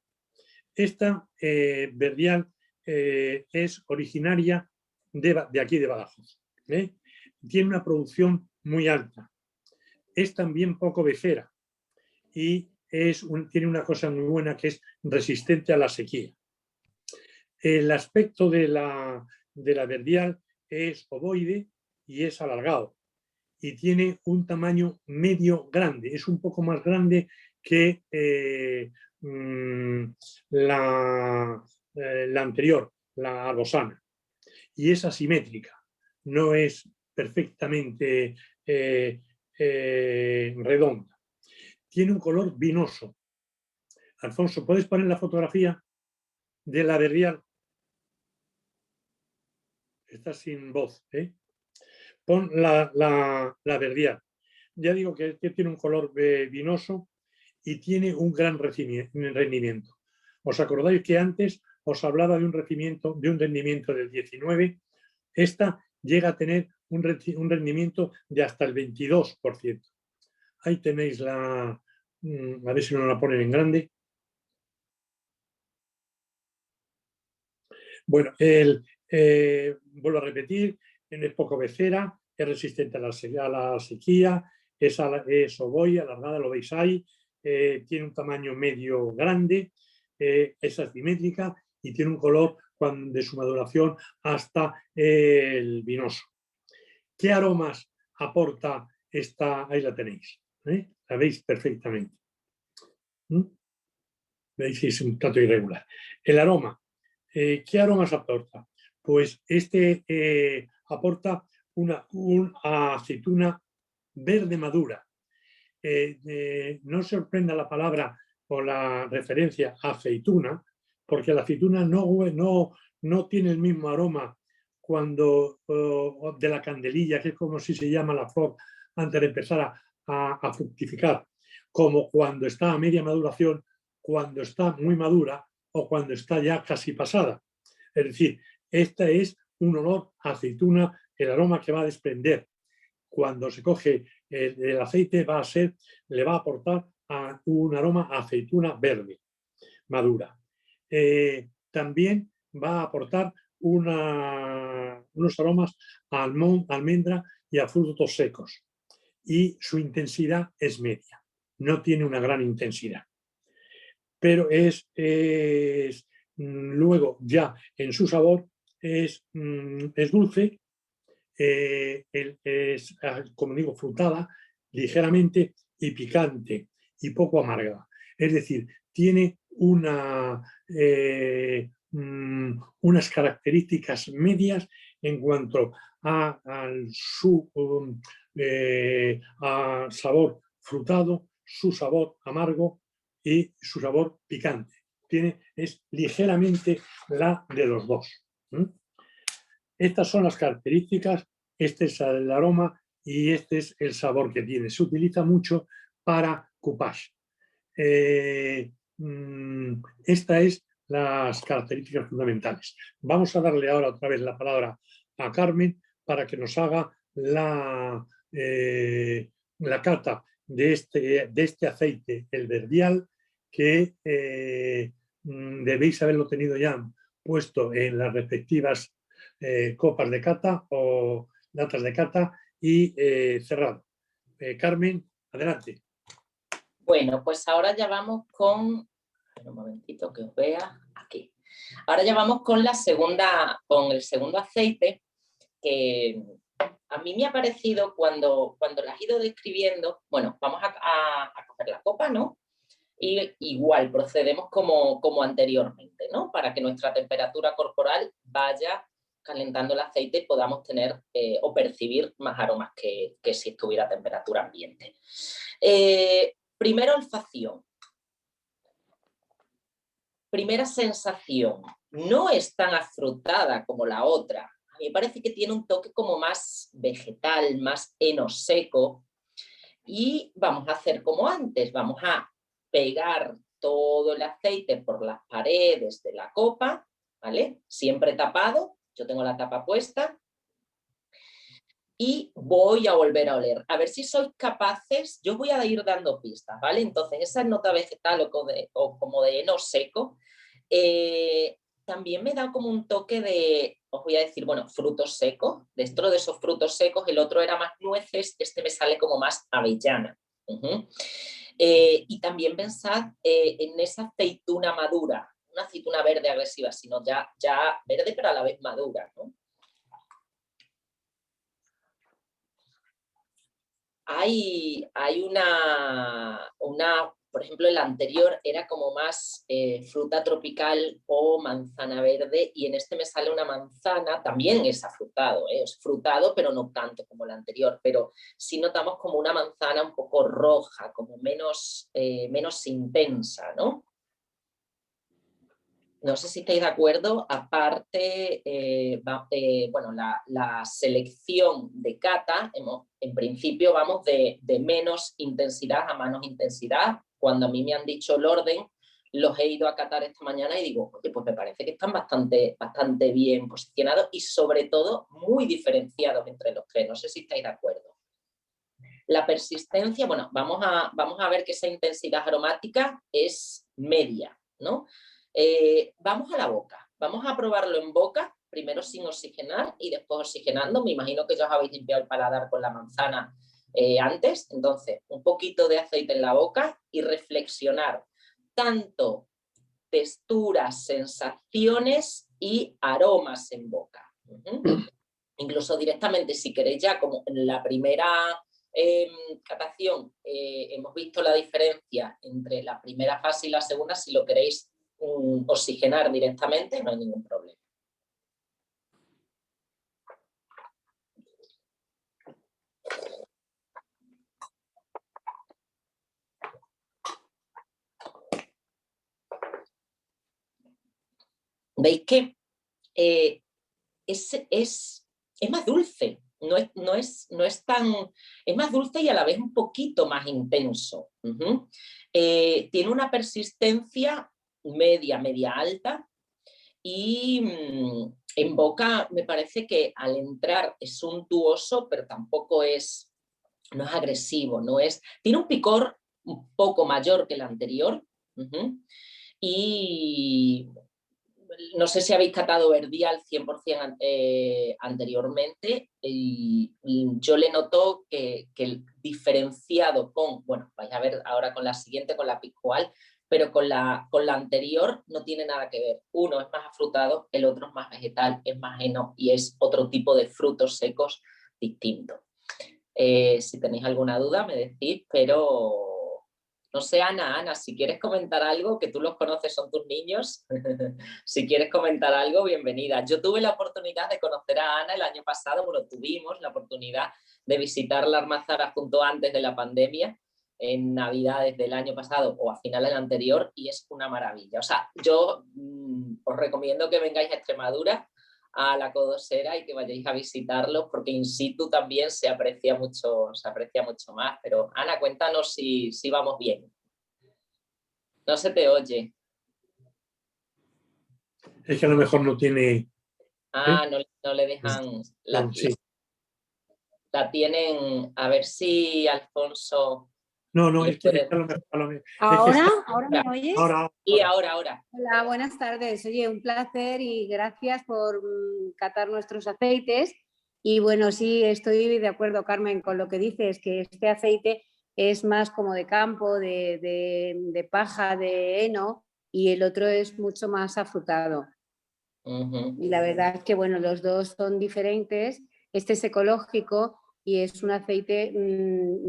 Esta verdial es originaria de aquí de Badajoz. Tiene una producción muy alta. Es también poco becera y tiene una cosa muy buena que es resistente a la sequía. El aspecto de la verdial es ovoide y es alargado y tiene un tamaño medio grande. Es un poco más grande que la anterior, la arbosana, y es asimétrica, no es perfectamente redonda. Tiene un color vinoso. Alfonso, ¿puedes poner la fotografía de la verdial? Está sin voz, ¿eh? Pon la verdial. Ya digo que tiene un color vinoso y tiene un gran rendimiento. ¿Os acordáis que antes os hablaba de un rendimiento del 19? Esta llega a tener un rendimiento de hasta el 22%. Ahí tenéis a ver si no la ponen en grande. Bueno, vuelvo a repetir, es poco becera, es resistente a la sequía, es ovoide, alargada, lo veis ahí, tiene un tamaño medio grande, es asimétrica y tiene un color de su maduración hasta el vinoso. ¿Qué aromas aporta esta? Ahí la tenéis, la veis perfectamente. Veis que es un trato irregular. El aroma. ¿Qué aromas aporta? Pues aporta una aceituna verde madura. No sorprenda la palabra o la referencia a aceituna, porque la aceituna no tiene el mismo aroma de la candelilla, que es como si se llama la flor antes de empezar a fructificar, como cuando está a media maduración, cuando está muy madura o cuando está ya casi pasada. Es decir, este es un olor a aceituna, el aroma que va a desprender cuando se coge el aceite le va a aportar un aroma a aceituna verde, madura. También va a aportar unos aromas a almendra y a frutos secos. Y su intensidad es media, no tiene una gran intensidad. Pero luego ya en su sabor es dulce, es, como digo, frutada, ligeramente y picante y poco amarga. Es decir, tiene unas características medias en cuanto a sabor frutado, su sabor amargo y su sabor picante. Es ligeramente la de los dos. Estas son las características, este es el aroma y este es el sabor que tiene. Se utiliza mucho para coupage. Estas es las características fundamentales. Vamos a darle ahora otra vez la palabra a Carmen para que nos haga la cata de este aceite, el verdial, que debéis haberlo tenido ya puesto en las respectivas copas de cata o latas de cata y cerrado. Carmen, adelante. Bueno, pues ahora ya vamos con Un momentito que os vea aquí. Ahora ya vamos con el segundo aceite, que a mí me ha parecido cuando las he ido describiendo. Bueno, vamos a coger la copa, ¿no? Y igual procedemos como anteriormente, ¿no? Para que nuestra temperatura corporal vaya calentando el aceite y podamos tener o percibir más aromas que si estuviera a temperatura ambiente. Primero, olfacción. Primera sensación, no es tan afrutada como la otra. A mí me parece que tiene un toque como más vegetal, más heno seco. Y vamos a hacer como antes, vamos a pegar todo el aceite por las paredes de la copa, ¿vale? Siempre tapado, yo tengo la tapa puesta. Y voy a volver a oler. A ver si sois capaces, yo voy a ir dando pistas, ¿vale? Entonces, esa nota vegetal o como de heno seco, también me da como un toque de, os voy a decir, bueno, frutos secos. Dentro de esos frutos secos, el otro era más nueces, este me sale como más avellana. Y también pensad en esa aceituna madura, una aceituna verde agresiva, sino ya verde pero a la vez madura, ¿no? Hay una, por ejemplo, el anterior era como más fruta tropical o manzana verde, y en este me sale una manzana, también es afrutado, es frutado, pero no tanto como el anterior, pero sí notamos como una manzana un poco roja, como menos intensa, ¿no? No sé si estáis de acuerdo. Aparte, bueno, la selección de cata, en principio vamos de menos intensidad a menos intensidad. Cuando a mí me han dicho el orden, los he ido a catar esta mañana y digo, oye, pues me parece que están bastante bien posicionados y sobre todo muy diferenciados entre los tres. No sé si estáis de acuerdo. La persistencia, bueno, vamos a ver que esa intensidad aromática es media, ¿no? Vamos a la boca, vamos a probarlo en boca, primero sin oxigenar y después oxigenando. Me imagino que ya os habéis limpiado el paladar con la manzana antes. Entonces, un poquito de aceite en la boca y reflexionar tanto texturas, sensaciones y aromas en boca. Incluso directamente, si queréis, ya como en la primera catación hemos visto la diferencia entre la primera fase y la segunda. Si lo queréis oxigenar directamente, no hay ningún problema. ¿Veis que es más dulce? No es tan... Es más dulce y a la vez un poquito más intenso. Tiene una persistencia media alta, y en boca me parece que al entrar es untuoso, pero tampoco no es agresivo, tiene un picor un poco mayor que el anterior. Y no sé si habéis catado Verdial 100% anteriormente, y yo le noto que el diferenciado con, bueno, vais a ver ahora con la siguiente, con la Picual, pero con la anterior no tiene nada que ver. Uno es más afrutado, el otro es más vegetal, es más heno y es otro tipo de frutos secos distintos. Si tenéis alguna duda me decís, pero no sé, Ana, si quieres comentar algo, que tú los conoces, son tus niños, si quieres comentar algo, bienvenida. Yo tuve la oportunidad de conocer a Ana el año pasado, bueno, tuvimos la oportunidad de visitar la Almazara junto antes de la pandemia, en Navidades del año pasado o a finales del anterior, y es una maravilla. O sea, yo os recomiendo que vengáis a Extremadura, a la Codosera, y que vayáis a visitarlos, porque in situ también se aprecia mucho más. Pero Ana, cuéntanos si vamos bien. No se te oye. Es que a lo mejor no tiene... No le dejan... Sí. La tienen... A ver si Alfonso... No, es que... ¿Ahora me oyes? Ahora. Hola, buenas tardes. Oye, un placer y gracias por catar nuestros aceites. Y bueno, sí, estoy de acuerdo, Carmen, con lo que dices, que este aceite es más como de campo, de paja, de heno, y el otro es mucho más afrutado. Y la verdad es que bueno, los dos son diferentes. Este es ecológico y es un aceite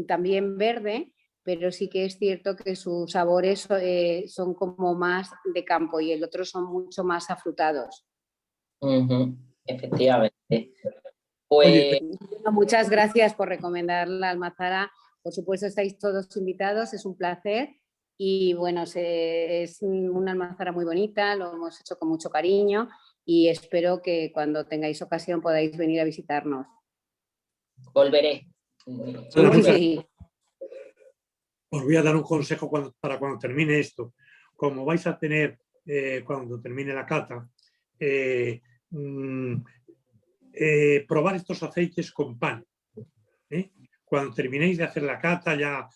también verde, pero sí que es cierto que sus sabores son como más de campo y el otro son mucho más afrutados. Efectivamente. Pues... Oye, muchas gracias por recomendar la almazara. Por supuesto, estáis todos invitados, es un placer. Y bueno, es una almazara muy bonita, lo hemos hecho con mucho cariño y espero que cuando tengáis ocasión podáis venir a visitarnos. Volveré. Sí. Os voy a dar un consejo para cuando termine esto. Como vais a tener, cuando termine la cata, probar estos aceites con pan. Cuando terminéis de hacer la cata, ya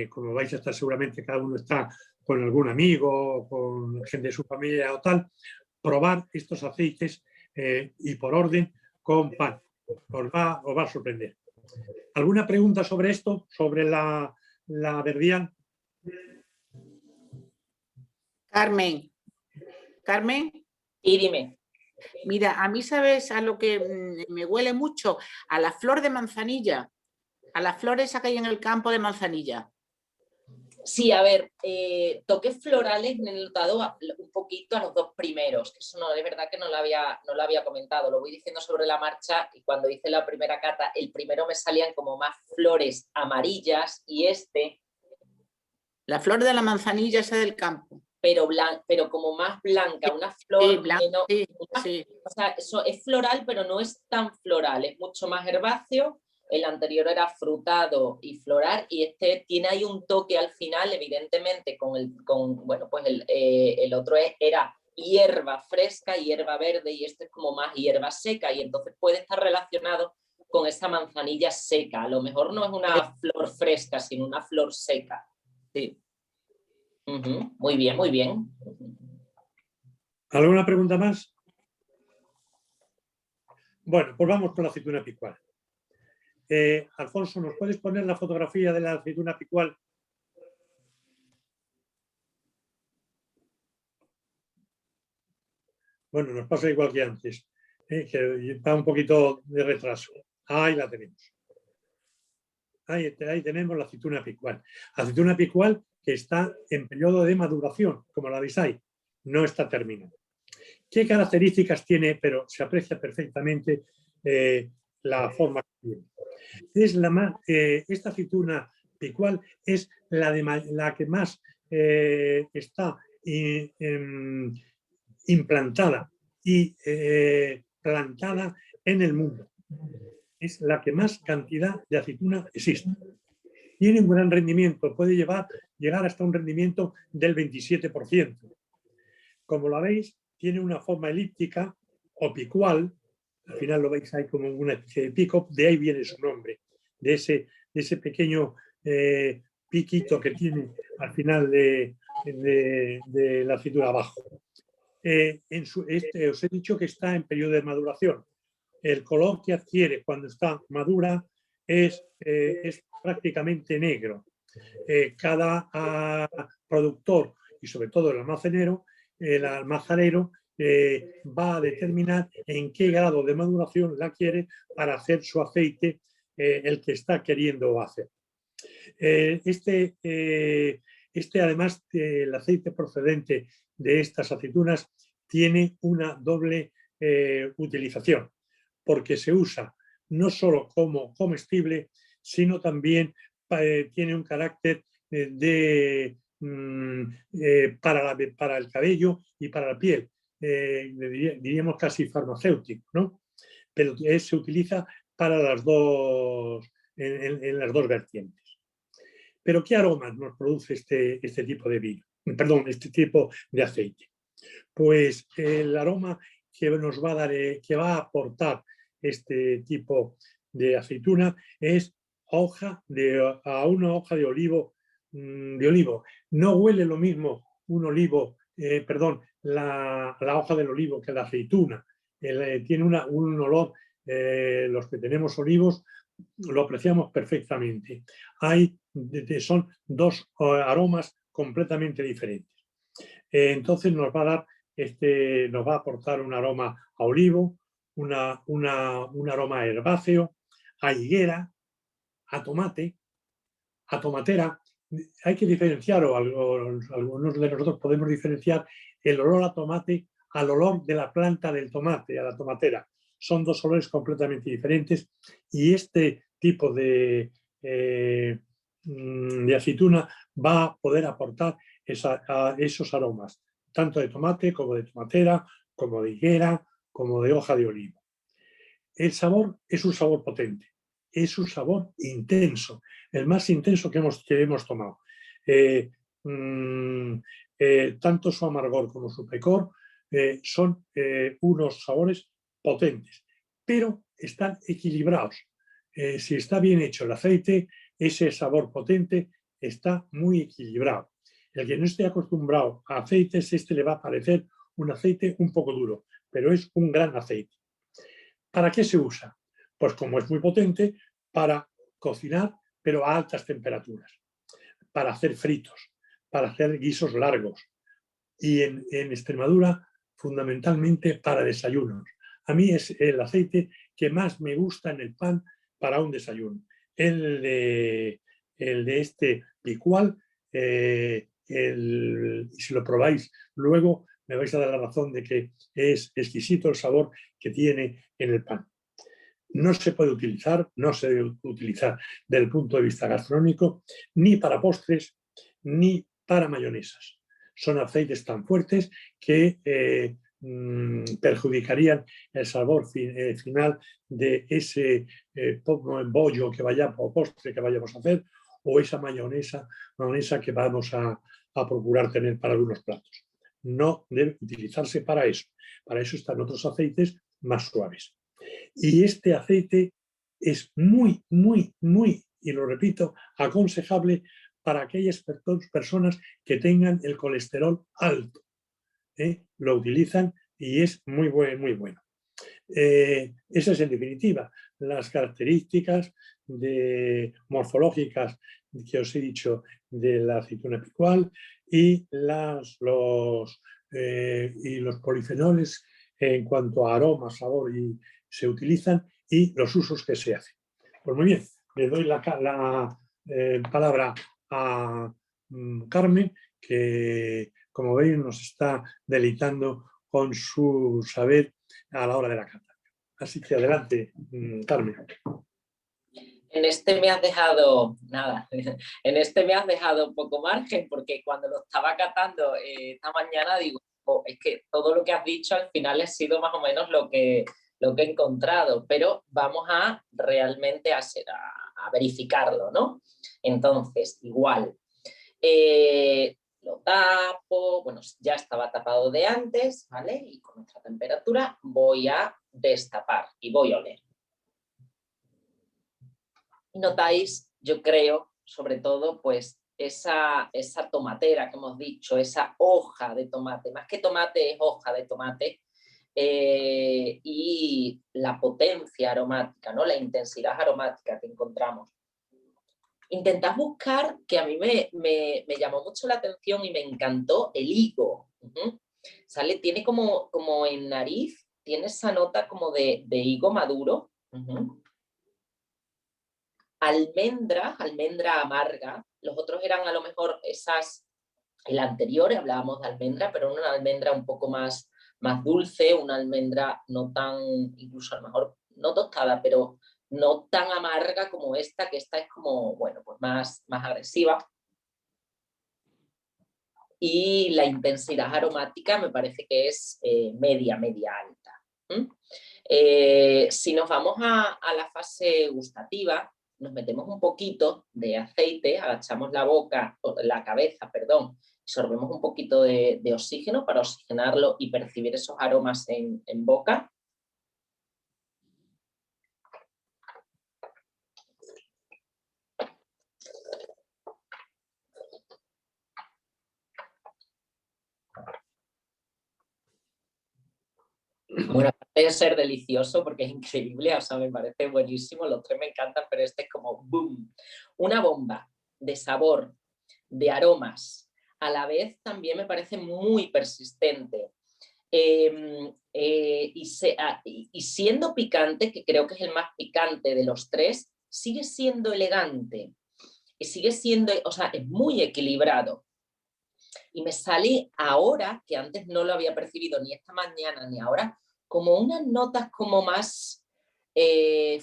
como vais a estar seguramente, cada uno está con algún amigo, con gente de su familia o tal, probar estos aceites y por orden con pan. Os va a sorprender. ¿Alguna pregunta sobre esto? ¿Sobre la Verdial? Carmen. Y dime. Mira, a mí, ¿sabes a lo que me huele mucho? A la flor de manzanilla, a las flores que hay en el campo de manzanilla. Sí, a ver, toques florales me he notado un poquito a los dos primeros, que eso no, de verdad que no lo había comentado, lo voy diciendo sobre la marcha y cuando hice la primera cata, el primero me salían como más flores amarillas y La flor de la manzanilla esa del campo. Pero como más blanca, una flor... Sí, blanca, sí. O sea, eso es floral, pero no es tan floral, es mucho más herbáceo. El anterior era frutado y floral y este tiene ahí un toque al final, evidentemente, bueno, pues el otro era hierba fresca, hierba verde y este es como más hierba seca y entonces puede estar relacionado con esa manzanilla seca. A lo mejor no es una flor fresca, sino una flor seca. Sí. Muy bien, muy bien. ¿Alguna pregunta más? Bueno, pues vamos con la aceituna picual. Alfonso, ¿nos puedes poner la fotografía de la aceituna picual? Bueno, nos pasa igual que antes, que va un poquito de retraso. Ahí la tenemos. Ahí tenemos la aceituna picual. Aceituna picual que está en periodo de maduración, como la veis ahí, no está terminada. ¿Qué características tiene? Pero se aprecia perfectamente la forma que tiene. Esta aceituna picual es la que más está implantada y plantada en el mundo. Es la que más cantidad de aceituna existe. Tiene un gran rendimiento, puede llegar hasta un rendimiento del 27%. Como la veis, tiene una forma elíptica o picual, al final lo veis ahí como una especie de pico, de ahí viene su nombre, de ese pequeño piquito que tiene al final de la aceituna abajo. Os he dicho que está en periodo de maduración. El color que adquiere cuando está madura es prácticamente negro. Cada productor y sobre todo el almazarero va a determinar en qué grado de maduración la quiere para hacer su aceite, el que está queriendo hacer. Además, el aceite procedente de estas aceitunas tiene una doble utilización, porque se usa no solo como comestible, sino también tiene un carácter para el cabello y para la piel, diríamos casi farmacéutico, ¿no? Pero se utiliza para las dos, en las dos vertientes. ¿Pero qué aromas nos produce este tipo de vino? Perdón, este tipo de aceite. Pues el aroma que nos va a dar, que va a aportar este tipo de aceituna es a una hoja de olivo. No huele lo mismo un olivo, la hoja del olivo que la aceituna. Tiene un olor, los que tenemos olivos lo apreciamos perfectamente. Son dos aromas completamente diferentes. Entonces nos va a dar nos va a aportar un aroma a olivo, un aroma herbáceo, a higuera, a tomate, a tomatera. Hay que diferenciar, o algunos de nosotros podemos diferenciar el olor a tomate al olor de la planta del tomate, a la tomatera. Son dos olores completamente diferentes y este tipo de aceituna va a poder aportar esos aromas, tanto de tomate como de tomatera, como de higuera, como de hoja de olivo. El sabor es un sabor potente, es un sabor intenso, el más intenso que hemos tomado. Tanto su amargor como su picor son unos sabores potentes, pero están equilibrados. Si está bien hecho el aceite, ese sabor potente está muy equilibrado. El que no esté acostumbrado a aceites, le va a parecer un aceite un poco duro, pero es un gran aceite. ¿Para qué se usa? Pues como es muy potente, para cocinar, pero a altas temperaturas, para hacer fritos, para hacer guisos largos y en Extremadura fundamentalmente para desayunos. A mí es el aceite que más me gusta en el pan para un desayuno. El de este licual, si lo probáis luego me vais a dar la razón de que es exquisito el sabor que tiene en el pan. No se puede utilizar, no se debe utilizar desde el punto de vista gastronómico, ni para postres, ni para mayonesas. Son aceites tan fuertes que perjudicarían el sabor final de ese bollo que vayamos, o postre que vayamos a hacer, o esa mayonesa que vamos a procurar tener para algunos platos. No debe utilizarse para eso. Para eso están otros aceites más suaves. Y este aceite es muy, muy, muy, y lo repito, aconsejable para aquellas personas que tengan el colesterol alto. Lo utilizan y es muy bueno, muy bueno. Esas en definitiva las características morfológicas que os he dicho de la aceituna picual y los polifenoles en cuanto a aroma, sabor y se utilizan y los usos que se hacen. Pues muy bien, le doy la palabra a Carmen, que como veis nos está deleitando con su saber a la hora de la cata. Así que adelante, Carmen. En este me has dejado, nada, en este me has dejado poco margen, porque cuando lo estaba catando esta mañana digo, es que todo lo que has dicho al final ha sido más o menos lo que he encontrado, pero vamos a realmente a verificarlo, ¿no? Entonces, igual, lo tapo, bueno, ya estaba tapado de antes, ¿vale? Y con nuestra temperatura voy a destapar y voy a oler. Y notáis, yo creo, sobre todo, pues esa tomatera que hemos dicho, esa hoja de tomate, más que tomate es hoja de tomate, y la potencia aromática, ¿no? La intensidad aromática que encontramos. Intentad buscar, que a mí me llamó mucho la atención y me encantó, el higo. Sale, tiene como en nariz, tiene esa nota como de higo maduro. Almendra amarga. Los otros eran a lo mejor el anterior hablábamos de almendra, pero una almendra un poco más dulce, una almendra no tan, incluso a lo mejor no tostada, pero no tan amarga como esta, que esta es como, bueno, pues más agresiva. Y la intensidad aromática me parece que es media alta. Si nos vamos a la fase gustativa, nos metemos un poquito de aceite, agachamos la cabeza, perdón, sorbemos un poquito de oxígeno para oxigenarlo y percibir esos aromas en boca. Bueno, aparte de ser delicioso, porque es increíble, o sea, me parece buenísimo, los tres me encantan, pero este es como boom, una bomba de sabor, de aromas, a la vez también me parece muy persistente. Y siendo picante, que creo que es el más picante de los tres, sigue siendo elegante. Y sigue siendo, o sea, es muy equilibrado. Y me sale ahora, que antes no lo había percibido ni esta mañana ni ahora, como unas notas como más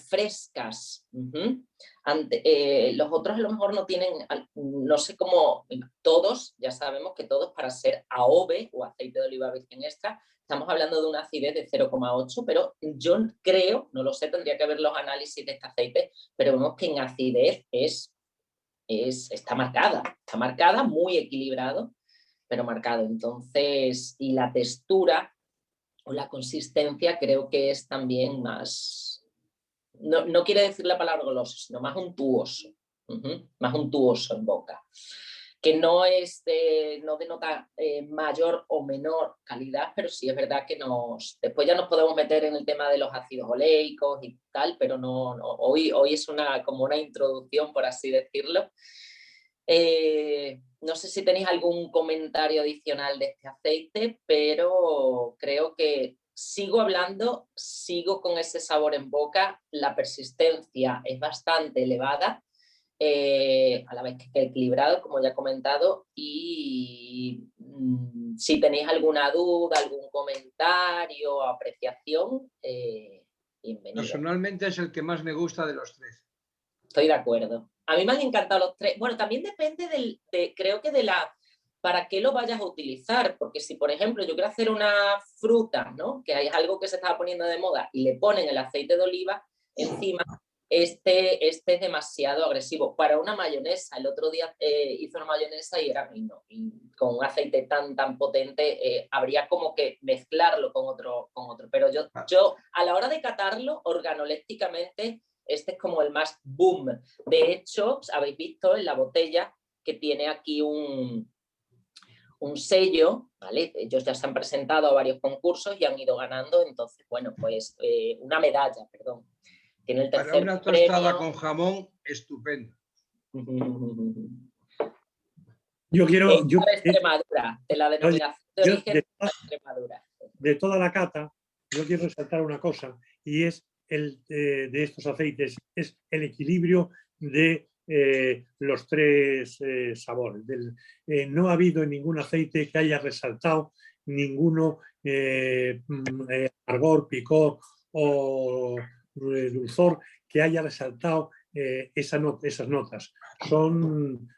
frescas. Los otros a lo mejor no tienen, no sé cómo, todos, ya sabemos que todos para ser AOVE o aceite de oliva virgen extra, estamos hablando de una acidez de 0,8, pero yo creo, no lo sé, tendría que ver los análisis de este aceite, pero vemos que en acidez está marcada, muy equilibrado, pero marcado. Entonces, y la textura o la consistencia creo que es también más, no quiere decir la palabra goloso, sino más untuoso, más untuoso en boca, que no denota mayor o menor calidad, pero sí es verdad que después ya nos podemos meter en el tema de los ácidos oleicos y tal, pero hoy es como una introducción, por así decirlo. No sé si tenéis algún comentario adicional de este aceite, pero creo que sigo con ese sabor en boca, la persistencia es bastante elevada, a la vez que equilibrado, como ya he comentado, y si tenéis alguna duda, algún comentario o apreciación, bienvenido. Personalmente es el que más me gusta de los tres. Estoy de acuerdo. A mí me han encantado los tres. Bueno, también depende creo que para qué lo vayas a utilizar, porque si, por ejemplo, yo quiero hacer una fruta, ¿no? Que es algo que se estaba poniendo de moda y le ponen el aceite de oliva encima, este es demasiado agresivo. Para una mayonesa, el otro día hice una mayonesa y con un aceite tan potente, habría como que mezclarlo con otro. Pero yo a la hora de catarlo, organolépticamente, este es como el más boom. De hecho, habéis visto en la botella que tiene aquí un sello, ¿vale? Ellos ya se han presentado a varios concursos y han ido ganando, entonces, bueno, pues una medalla, perdón. Tiene el tercer Para una tostada premio. con jamón, estupendo. Yo quiero... de Extremadura, de la denominación de origen de Extremadura. De toda la cata, yo quiero resaltar una cosa, y es de estos aceites, es el equilibrio de los tres sabores. No ha habido en ningún aceite que haya resaltado ninguno amargor, picor o dulzor que haya resaltado esas notas. Son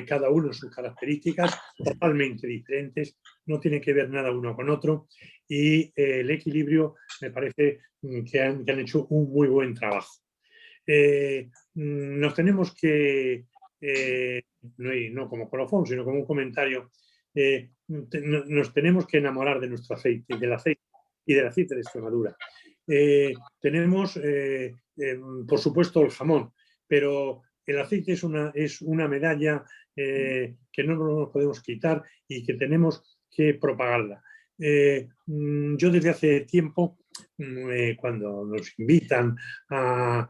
cada uno sus características totalmente diferentes, no tienen que ver nada uno con otro, y el equilibrio me parece que han hecho un muy buen trabajo. Nos tenemos que, no como colofón, sino como un comentario, nos tenemos que enamorar de nuestro aceite, del aceite y del aceite de Extremadura. Tenemos, por supuesto, el jamón, pero el aceite es una medalla que no nos podemos quitar y que tenemos que propagarla. Yo desde hace tiempo, cuando nos invitan a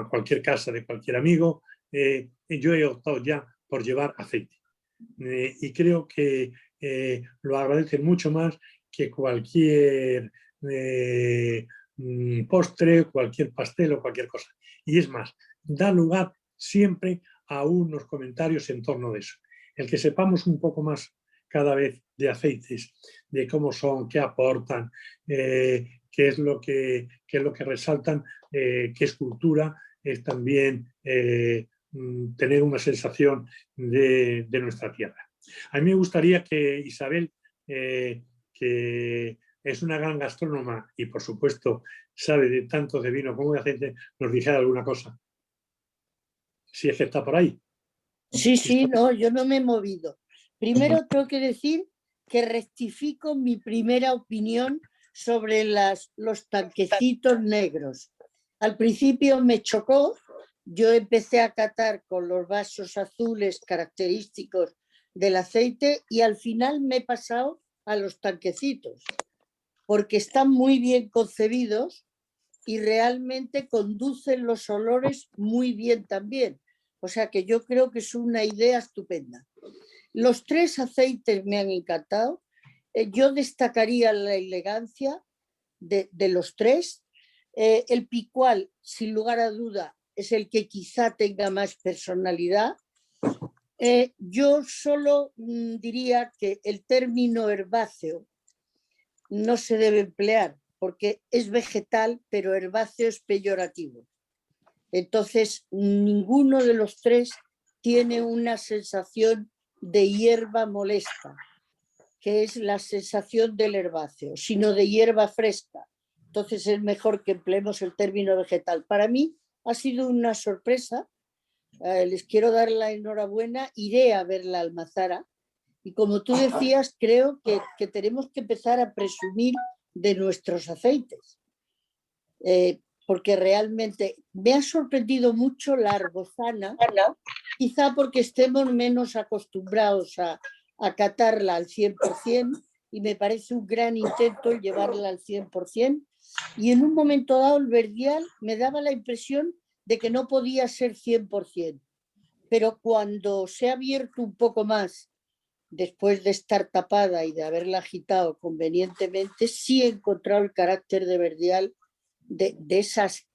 cualquier casa de cualquier amigo, yo he optado ya por llevar aceite. Y creo que lo agradecen mucho más que cualquier postre, cualquier pastel o cualquier cosa. Y es más, da lugar siempre a unos comentarios en torno de eso. El que sepamos un poco más cada vez de aceites, de cómo son, qué aportan, qué es lo que resaltan, qué es cultura, es también tener una sensación de nuestra tierra. A mí me gustaría que Isabel, que es una gran gastrónoma y por supuesto sabe de tanto de vino como de aceite, nos dijera alguna cosa. Si es que está por ahí. Sí, no, yo no me he movido. Primero tengo que decir que rectifico mi primera opinión sobre los tanquecitos negros. Al principio me chocó, yo empecé a catar con los vasos azules característicos del aceite y al final me he pasado a los tanquecitos, porque están muy bien concebidos y realmente conducen los olores muy bien también. O sea que yo creo que es una idea estupenda. Los tres aceites me han encantado. Yo destacaría la elegancia de los tres. El Picual, sin lugar a duda, es el que quizá tenga más personalidad. Yo solo diría que el término herbáceo no se debe emplear porque es vegetal, pero herbáceo es peyorativo. Entonces, ninguno de los tres tiene una sensación de hierba molesta, que es la sensación del herbáceo, sino de hierba fresca. Entonces es mejor que empleemos el término vegetal. Para mí ha sido una sorpresa. Les quiero dar la enhorabuena. Iré a ver la almazara. Y como tú decías, creo que tenemos que empezar a presumir de nuestros aceites. Porque realmente me ha sorprendido mucho la arbozana, quizá porque estemos menos acostumbrados a catarla al 100%, y me parece un gran intento llevarla al 100%, y en un momento dado el verdial me daba la impresión de que no podía ser 100%, pero cuando se ha abierto un poco más, después de estar tapada y de haberla agitado convenientemente, sí he encontrado el carácter de verdial de esas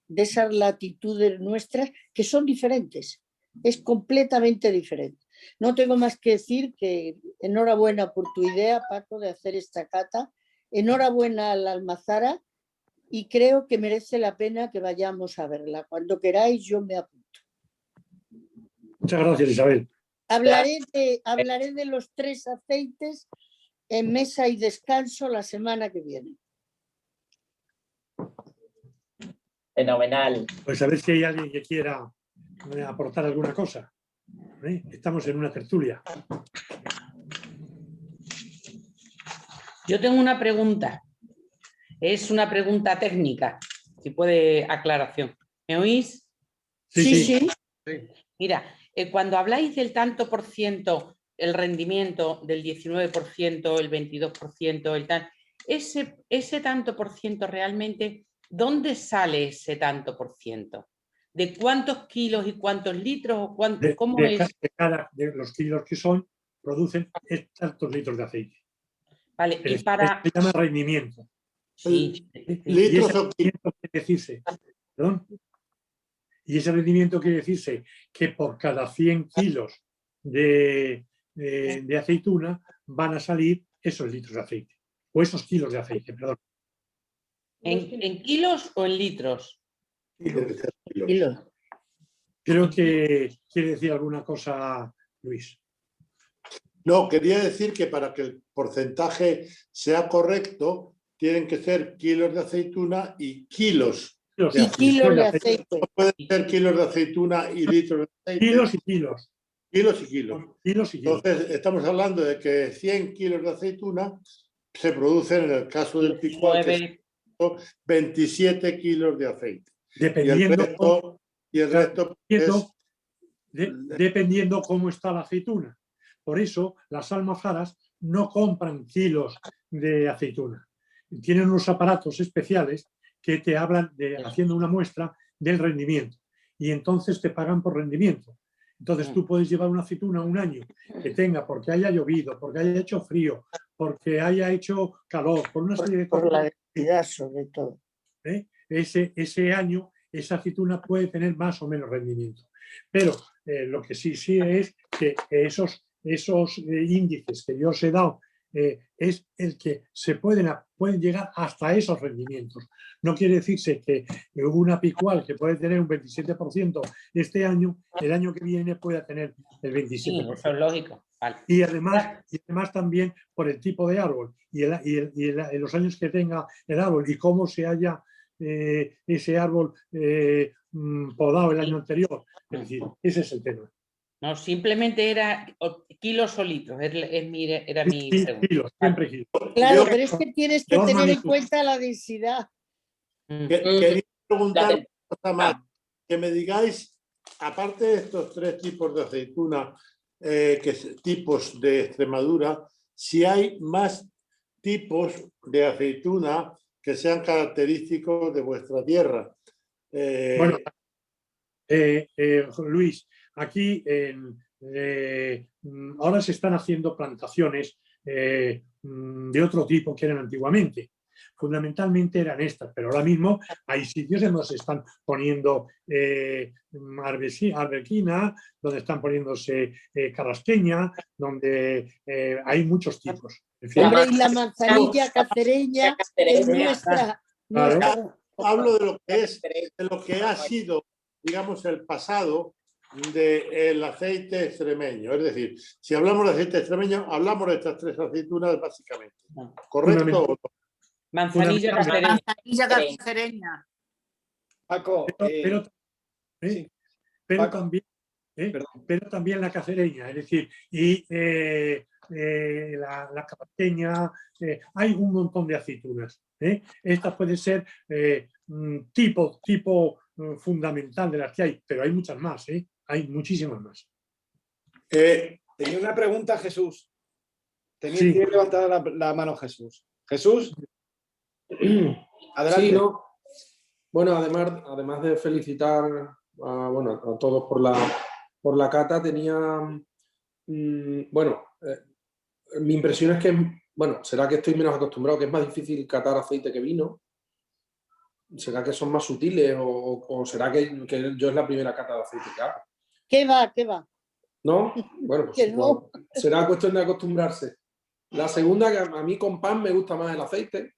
latitudes nuestras que son diferentes, es completamente diferente. No tengo más que decir que enhorabuena por tu idea, Paco, de hacer esta cata, enhorabuena a la almazara, y creo que merece la pena que vayamos a verla. Cuando queráis yo me apunto. Muchas gracias, Isabel. Hablaré de los tres aceites en Mesa y Descanso la semana que viene. Fenomenal. Pues a ver si hay alguien que quiera aportar alguna cosa. Estamos en una tertulia. Yo tengo una pregunta. Es una pregunta técnica. Si puede aclaración. ¿Me oís? Sí. Mira, cuando habláis del tanto por ciento, el rendimiento del 19%, el 22%, el tal, ese tanto por ciento realmente, ¿dónde sale ese tanto por ciento? ¿De cuántos kilos y cuántos litros? ¿Cómo es? De los kilos que son, producen tantos litros de aceite. Vale, y para... Se llama rendimiento. Sí. Y ese rendimiento quiere decirse, ¿perdón? Y ese rendimiento quiere decirse que por cada 100 kilos de aceituna van a salir esos litros de aceite. O esos kilos de aceite, perdón. ¿En kilos o en litros? Kilos. Creo que quiere decir alguna cosa, Luis. No, quería decir que para que el porcentaje sea correcto, tienen que ser kilos de aceituna y kilos de aceite. No pueden ser kilos de aceituna y litros de aceite. Kilos y kilos. Kilos y kilos. Kilos y kilos. Entonces, estamos hablando de que 100 kilos de aceituna se producen, en el caso del Picual, 27 kilos de aceite. Dependiendo, y el resto dependiendo cómo está la aceituna. Por eso las almazaras no compran kilos de aceituna. Tienen unos aparatos especiales que te hablan, haciendo una muestra del rendimiento. Y entonces te pagan por rendimiento. Entonces tú puedes llevar una aceituna un año que tenga, porque haya llovido, porque haya hecho frío, porque haya hecho calor, por una serie de cosas. Por la densidad, sobre todo. Ese año esa aceituna puede tener más o menos rendimiento. Pero lo que sí es que esos índices que yo os he dado es el que pueden llegar hasta esos rendimientos. No quiere decirse que una Picual que puede tener un 27% este año, el año que viene pueda tener el 27%. Sí, eso es lógico. Vale. Y además también por el tipo de árbol y los años que tenga el árbol y cómo se haya ese árbol podado el año anterior. Es decir, ese es el tema. No, simplemente era kilos o litros, era mi pregunta. Kilos, siempre kilos. Claro, pero es que tienes que tener en cuenta la densidad. Quería preguntar una cosa más, que me digáis, aparte de estos tres tipos de aceituna, tipos de Extremadura, si hay más tipos de aceituna que sean característicos de vuestra tierra. Bueno, Luis, aquí ahora se están haciendo plantaciones de otro tipo que eran antiguamente. Fundamentalmente eran estas, pero ahora mismo hay sitios en donde se están poniendo arbequina, donde están poniéndose carrasqueña, donde hay muchos tipos. En fin. Hombre, y la manzanilla cacereña es nuestra. Claro. Hablo de lo que ha sido, digamos, el pasado del aceite extremeño. Es decir, si hablamos de aceite extremeño, hablamos de estas tres aceitunas básicamente. ¿Correcto? Manzanilla cacereña. Manzanilla cacereña. Paco, pero también la cacereña, es decir, y la capateña, hay un montón de aceitunas. Estas pueden ser tipo fundamental de las que hay, pero hay muchas más, hay muchísimas más. Tenía una pregunta, Jesús. Tiene levantada la mano Jesús. Jesús, adelante. Sí, ¿no? Bueno, además de felicitar a todos por la cata, tenía... mi impresión es que, será que estoy menos acostumbrado, que es más difícil catar aceite que vino. ¿Será que son más sutiles o será que yo es la primera cata de aceite que hago? ¿Qué va? ¿No? Bueno, pues no. será cuestión de acostumbrarse. La segunda, que a mí con pan me gusta más el aceite.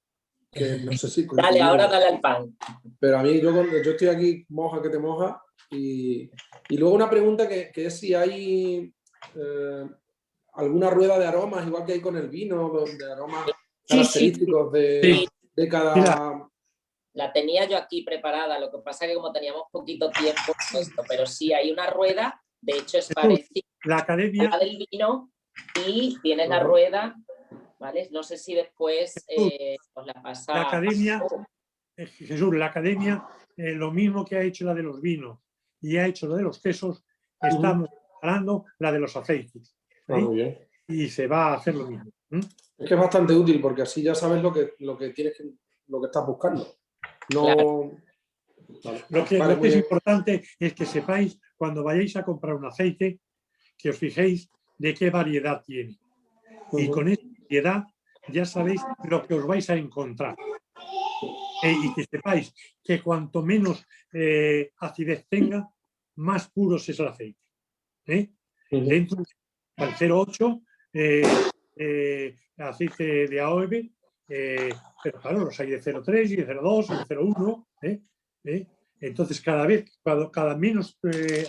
Que no sé si dale, ahora dale al pan. Pero a mí, yo estoy aquí, moja que te moja. Y luego una pregunta que es si hay alguna rueda de aromas, igual que hay con el vino, de aromas característicos de cada... La tenía yo aquí preparada, lo que pasa es que como teníamos poquito tiempo, pero sí hay una rueda, de hecho es parecida la academia a la del vino y tiene la rueda, ¿vale? No sé si después os la pasa. La academia, Jesús, la academia, lo mismo que ha hecho la de los vinos y ha hecho la de los quesos, estamos preparando la de los aceites. Muy bien. Y se va a hacer lo mismo. Es que es bastante útil porque así ya sabes lo que estás buscando. No... Claro. Vale. Lo que es importante es que sepáis, cuando vayáis a comprar un aceite, que os fijéis de qué variedad tiene. Y con esa variedad ya sabéis lo que os vais a encontrar. Y que sepáis que cuanto menos acidez tenga, más puro es el aceite. Dentro del 0,8 aceite de AOV, pero claro, los hay de 0,3 y de 0,2 y de 0,1. Entonces, cada menos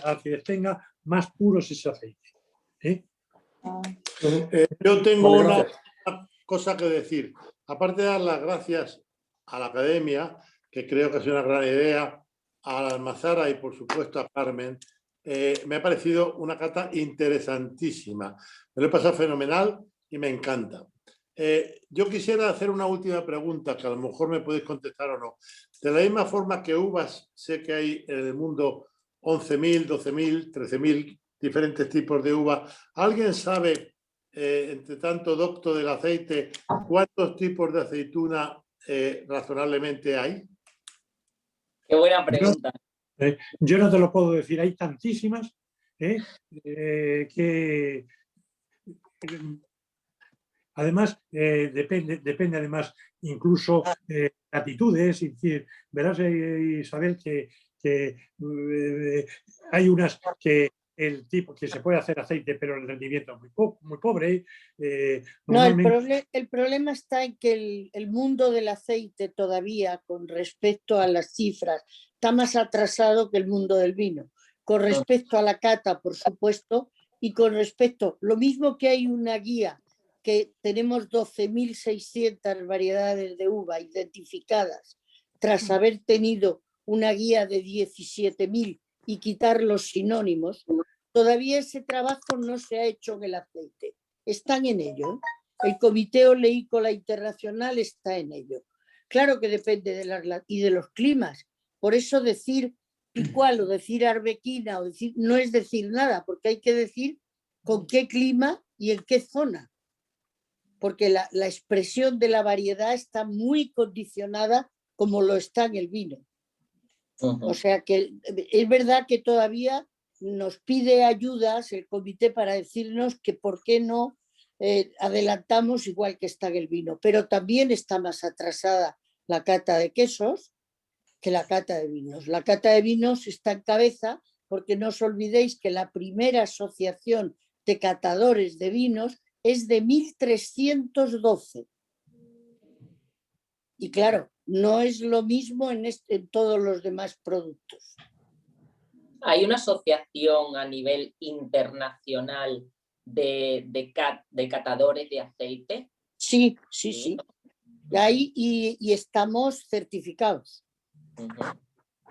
acidez tenga, más puro es ese aceite. Yo tengo una cosa que decir. Aparte de dar las gracias a la academia, que creo que es una gran idea, a la Almazara y por supuesto a Carmen, me ha parecido una cata interesantísima. Me lo he pasado fenomenal y me encanta. Yo quisiera hacer una última pregunta que a lo mejor me podéis contestar o no. De la misma forma que uvas, sé que hay en el mundo 11.000, 12.000, 13.000 diferentes tipos de uva. ¿Alguien sabe, entre tanto docto del aceite, cuántos tipos de aceituna razonablemente hay? Qué buena pregunta. Yo no te lo puedo decir, hay tantísimas que además depende además incluso latitudes, es decir, verás Isabel que hay unas que el tipo que se puede hacer aceite pero el rendimiento es muy pobre. No, el problema está en que el mundo del aceite todavía con respecto a las cifras está más atrasado que el mundo del vino, con respecto a la cata, por supuesto, y con respecto, lo mismo que hay una guía que tenemos 12.600 variedades de uva identificadas tras haber tenido una guía de 17.000 y quitar los sinónimos, todavía ese trabajo no se ha hecho en el aceite. Están en ello. El Comité Oleícola Internacional está en ello. Claro que depende de los climas. Por eso decir picual o decir arbequina no es decir nada, porque hay que decir con qué clima y en qué zona. Porque la expresión de la variedad está muy condicionada como lo está en el vino. O sea que es verdad que todavía nos pide ayudas el comité para decirnos que por qué no adelantamos igual que está en el vino, pero también está más atrasada la cata de quesos que la cata de vinos. La cata de vinos está en cabeza porque no os olvidéis que la primera asociación de catadores de vinos es de 1312. Y claro, no es lo mismo en todos los demás productos. ¿Hay una asociación a nivel internacional de catadores de aceite? Sí. Y estamos certificados.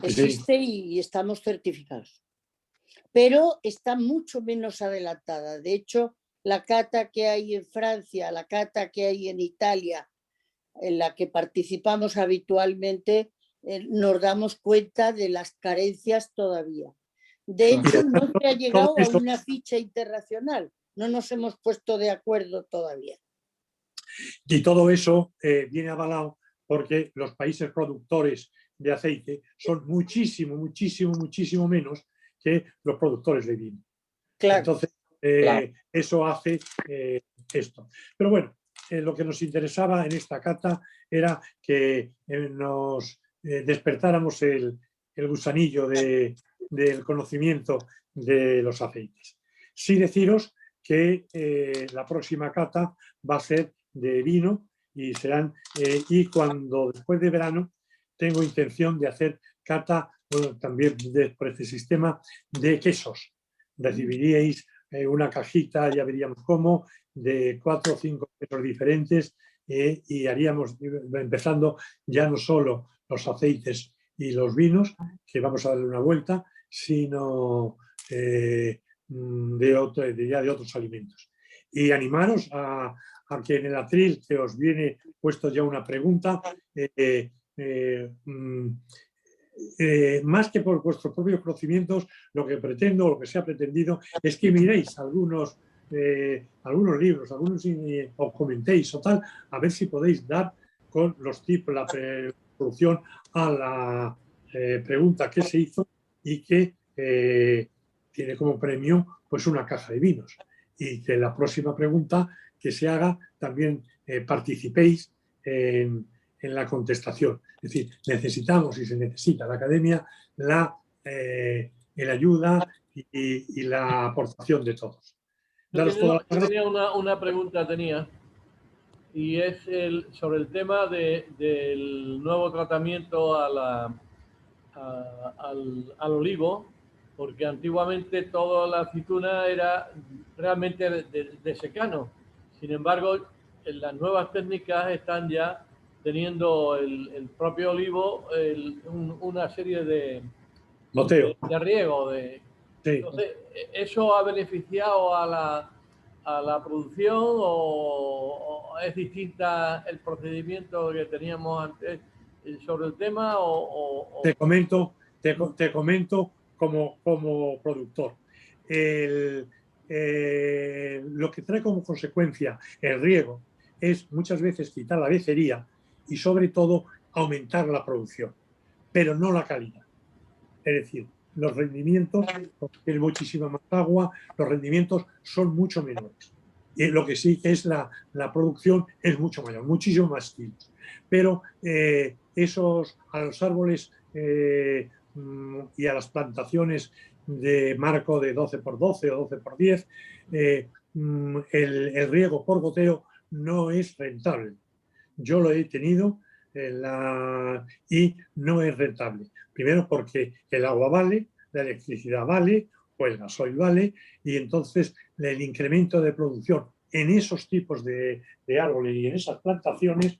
Existe y estamos certificados. Pero está mucho menos adelantada. De hecho, la cata que hay en Francia, la cata que hay en Italia, en la que participamos habitualmente, nos damos cuenta de las carencias todavía. De hecho, no se ha llegado a una ficha internacional. No nos hemos puesto de acuerdo todavía. Y todo eso viene avalado porque los países productores de aceite son muchísimo menos que los productores de vino. Claro. Entonces, eso hace esto. Pero bueno, lo que nos interesaba en esta cata era que nos despertáramos el gusanillo del conocimiento de los aceites. Sí deciros que la próxima cata va a ser de vino y serán cuando después de verano tengo intención de hacer cata también por este sistema de quesos. Recibiríais una cajita, ya veríamos cómo, de 4 o 5 quesos diferentes y haríamos, empezando ya no solo los aceites y los vinos, que vamos a darle una vuelta, sino de otros alimentos. Y animaros a que en el atril que os viene puesto ya una pregunta, más que por vuestros propios conocimientos, lo que pretendo, lo que se ha pretendido, es que miréis algunos libros, o comentéis o tal, a ver si podéis dar con los tipos, la solución a la pregunta que se hizo y que tiene como premio pues una caja de vinos. Y que la próxima pregunta que se haga también participéis en la contestación. Es decir, necesitamos y se necesita la academia la ayuda y la aportación de todos. Tenía una pregunta, y es sobre el tema del nuevo tratamiento al olivo, porque antiguamente toda la aceituna era realmente de secano. Sin embargo, las nuevas técnicas están ya teniendo el propio olivo una serie de riego. Sí. Entonces, ¿eso ha beneficiado a la producción o es distinta el procedimiento que teníamos antes sobre el tema? Te comento como productor. Lo que trae como consecuencia el riego es muchas veces quitar la becería y sobre todo aumentar la producción, pero no la calidad. Es decir, los rendimientos, tiene muchísima más agua, los rendimientos son mucho menores. Y lo que sí es la producción es mucho mayor, muchísimo más kilos. Pero a los árboles y a las plantaciones de marco de 12x12 o 12x10, el riego por goteo no es rentable. Yo lo he tenido y no es rentable. Primero porque el agua vale, la electricidad vale, o el gasoil vale, y entonces el incremento de producción en esos tipos de árboles y en esas plantaciones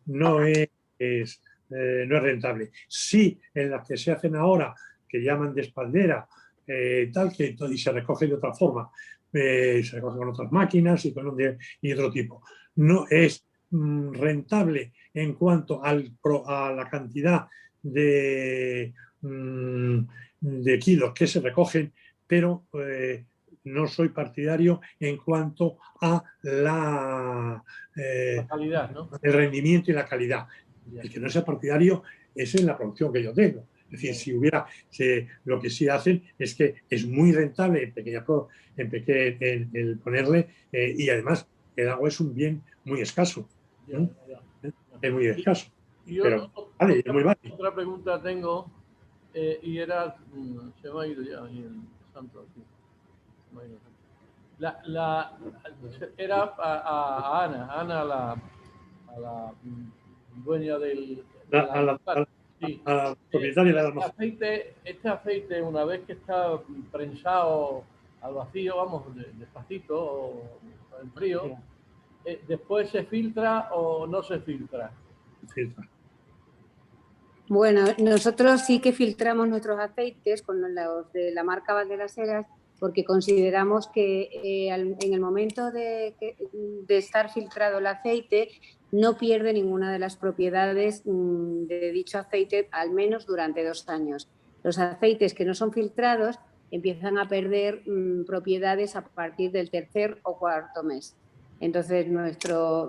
no es rentable. Sí, en las que se hacen ahora, que llaman de espaldera, y se recoge de otra forma, se recoge con otras máquinas y otro tipo. No es rentable en cuanto a la cantidad de kilos que se recogen, pero no soy partidario en cuanto a la calidad, ¿no? El rendimiento y la calidad. El que no sea partidario es en la producción que yo tengo. Es decir, si hubiera, lo que sí hacen es que es muy rentable el ponerle, y además el agua es un bien muy escaso. ¿No? Es muy escaso. Pero vale, es muy válido. Otra pregunta tengo, y era, se me ha ido ya el santo aquí. Era a Ana, la dueña del... A la propietaria de la almacén. Este aceite, una vez que está prensado al vacío, vamos, despacito o en frío, ¿después se filtra o no se filtra? Filtra. Bueno, nosotros sí que filtramos nuestros aceites con los de la marca Valdelas porque consideramos que en el momento de estar filtrado el aceite no pierde ninguna de las propiedades de dicho aceite, al menos durante 2 años. Los aceites que no son filtrados empiezan a perder propiedades a partir del 3er o 4º mes. Entonces, nuestra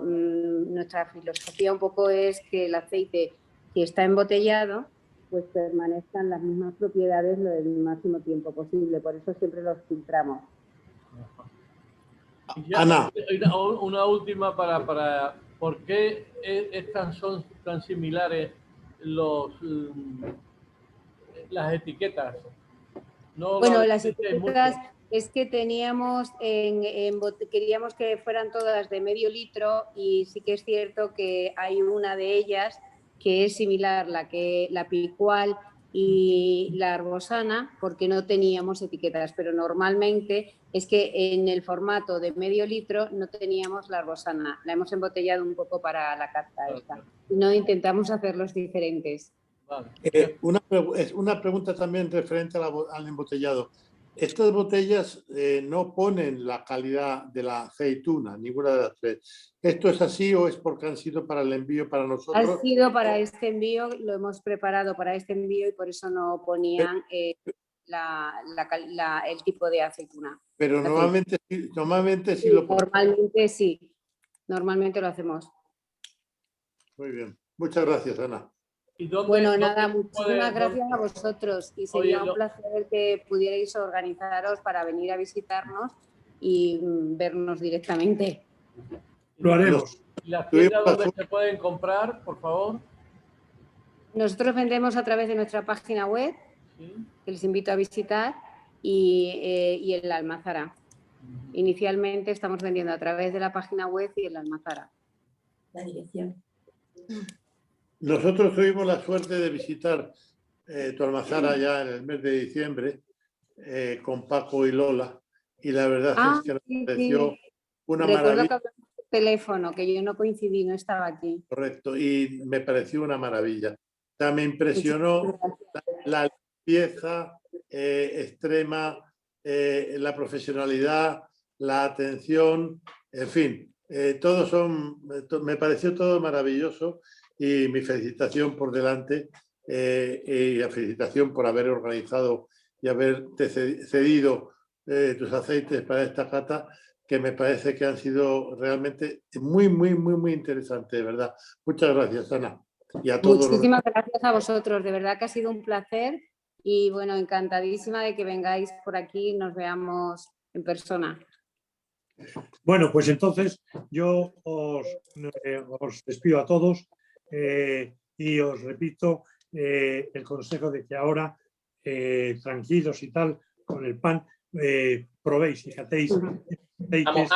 filosofía un poco es que el aceite que está embotellado pues permanezcan las mismas propiedades lo del máximo tiempo posible. Por eso siempre los filtramos. Ana. Una última para ¿por qué son tan similares las etiquetas? No, bueno, las etiquetas es que teníamos queríamos que fueran todas de medio litro y sí que es cierto que hay una de ellas que es similar, la Picual y la Arbosana, porque no teníamos etiquetas, pero normalmente es que en el formato de medio litro no teníamos la Arbosana, la hemos embotellado un poco para la carta esta, y no intentamos hacerlos diferentes. Una pregunta también referente al embotellado. Estas botellas no ponen la calidad de la aceituna, ninguna de las tres. ¿Esto es así o es porque han sido para el envío para nosotros? Ha sido para este envío, lo hemos preparado para este envío y por eso no ponían el tipo de aceituna. Pero normalmente sí lo ponemos. Normalmente lo hacemos. Muy bien, muchas gracias, Ana. Bueno, nada, muchísimas gracias a vosotros y sería un placer que pudierais organizaros para venir a visitarnos y vernos directamente. Lo haremos. ¿Y las tiendas donde se pueden comprar, por favor? Nosotros vendemos a través de nuestra página web, que les invito a visitar, y en la Almazara. Inicialmente estamos vendiendo a través de la página web y en la Almazara. La dirección. Nosotros tuvimos la suerte de visitar tu Almazara ya en el mes de diciembre con Paco y Lola y la verdad es que nos pareció una maravilla. Que hablamos por teléfono, que yo no coincidí, no estaba aquí. Correcto, y me pareció una maravilla. O sea, me impresionó la limpieza extrema, la profesionalidad, la atención, en fin, me pareció todo maravilloso. Y mi felicitación por delante y la felicitación por haber organizado y haberte cedido tus aceites para esta cata, que me parece que han sido realmente muy, muy, muy, muy interesantes, de verdad. Muchas gracias, Ana. Y a todos. Muchísimas gracias a vosotros, de verdad que ha sido un placer y bueno, encantadísima de que vengáis por aquí y nos veamos en persona. Bueno, pues entonces yo os despido a todos. Y os repito el consejo de que ahora, tranquilos y tal, con el pan, probéis y catéis aceites,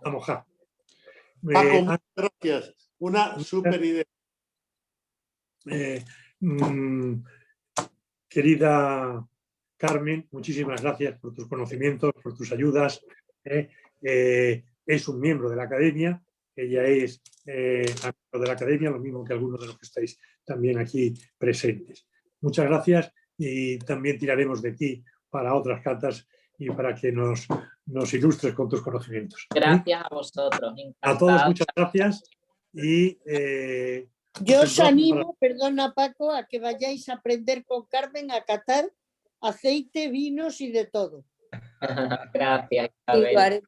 a mojar. Paco, muchas gracias. Una súper idea. Querida Carmen, muchísimas gracias por tus conocimientos, por tus ayudas. Es un miembro de la academia. Ella es amigo de la academia, lo mismo que algunos de los que estáis también aquí presentes. Muchas gracias y también tiraremos de ti para otras catas y para que nos ilustres con tus conocimientos. Gracias a vosotros. A todos muchas gracias y yo os animo, perdona Paco, a que vayáis a aprender con Carmen a catar aceite, vinos y de todo. Gracias, Isabel.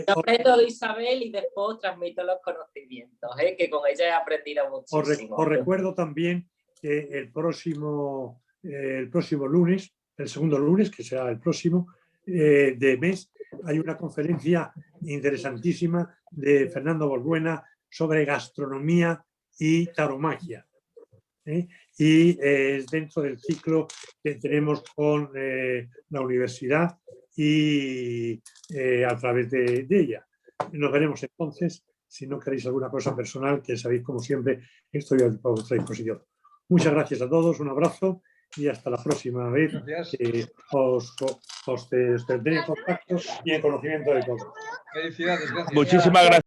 Yo aprendo de Isabel y después transmito los conocimientos, que con ella he aprendido muchísimo. Os recuerdo también que el próximo lunes, el segundo lunes, que será el próximo de mes, hay una conferencia interesantísima de Fernando Balbuena sobre gastronomía y tauromaquia. Y es dentro del ciclo que tenemos con la universidad y a través de ella. Nos veremos entonces. Si no queréis alguna cosa personal, que sabéis, como siempre, estoy a vuestra disposición. Muchas gracias a todos, un abrazo y hasta la próxima vez. Os tendré en contacto y en conocimiento de todos. Felicidades, gracias. Muchísimas gracias.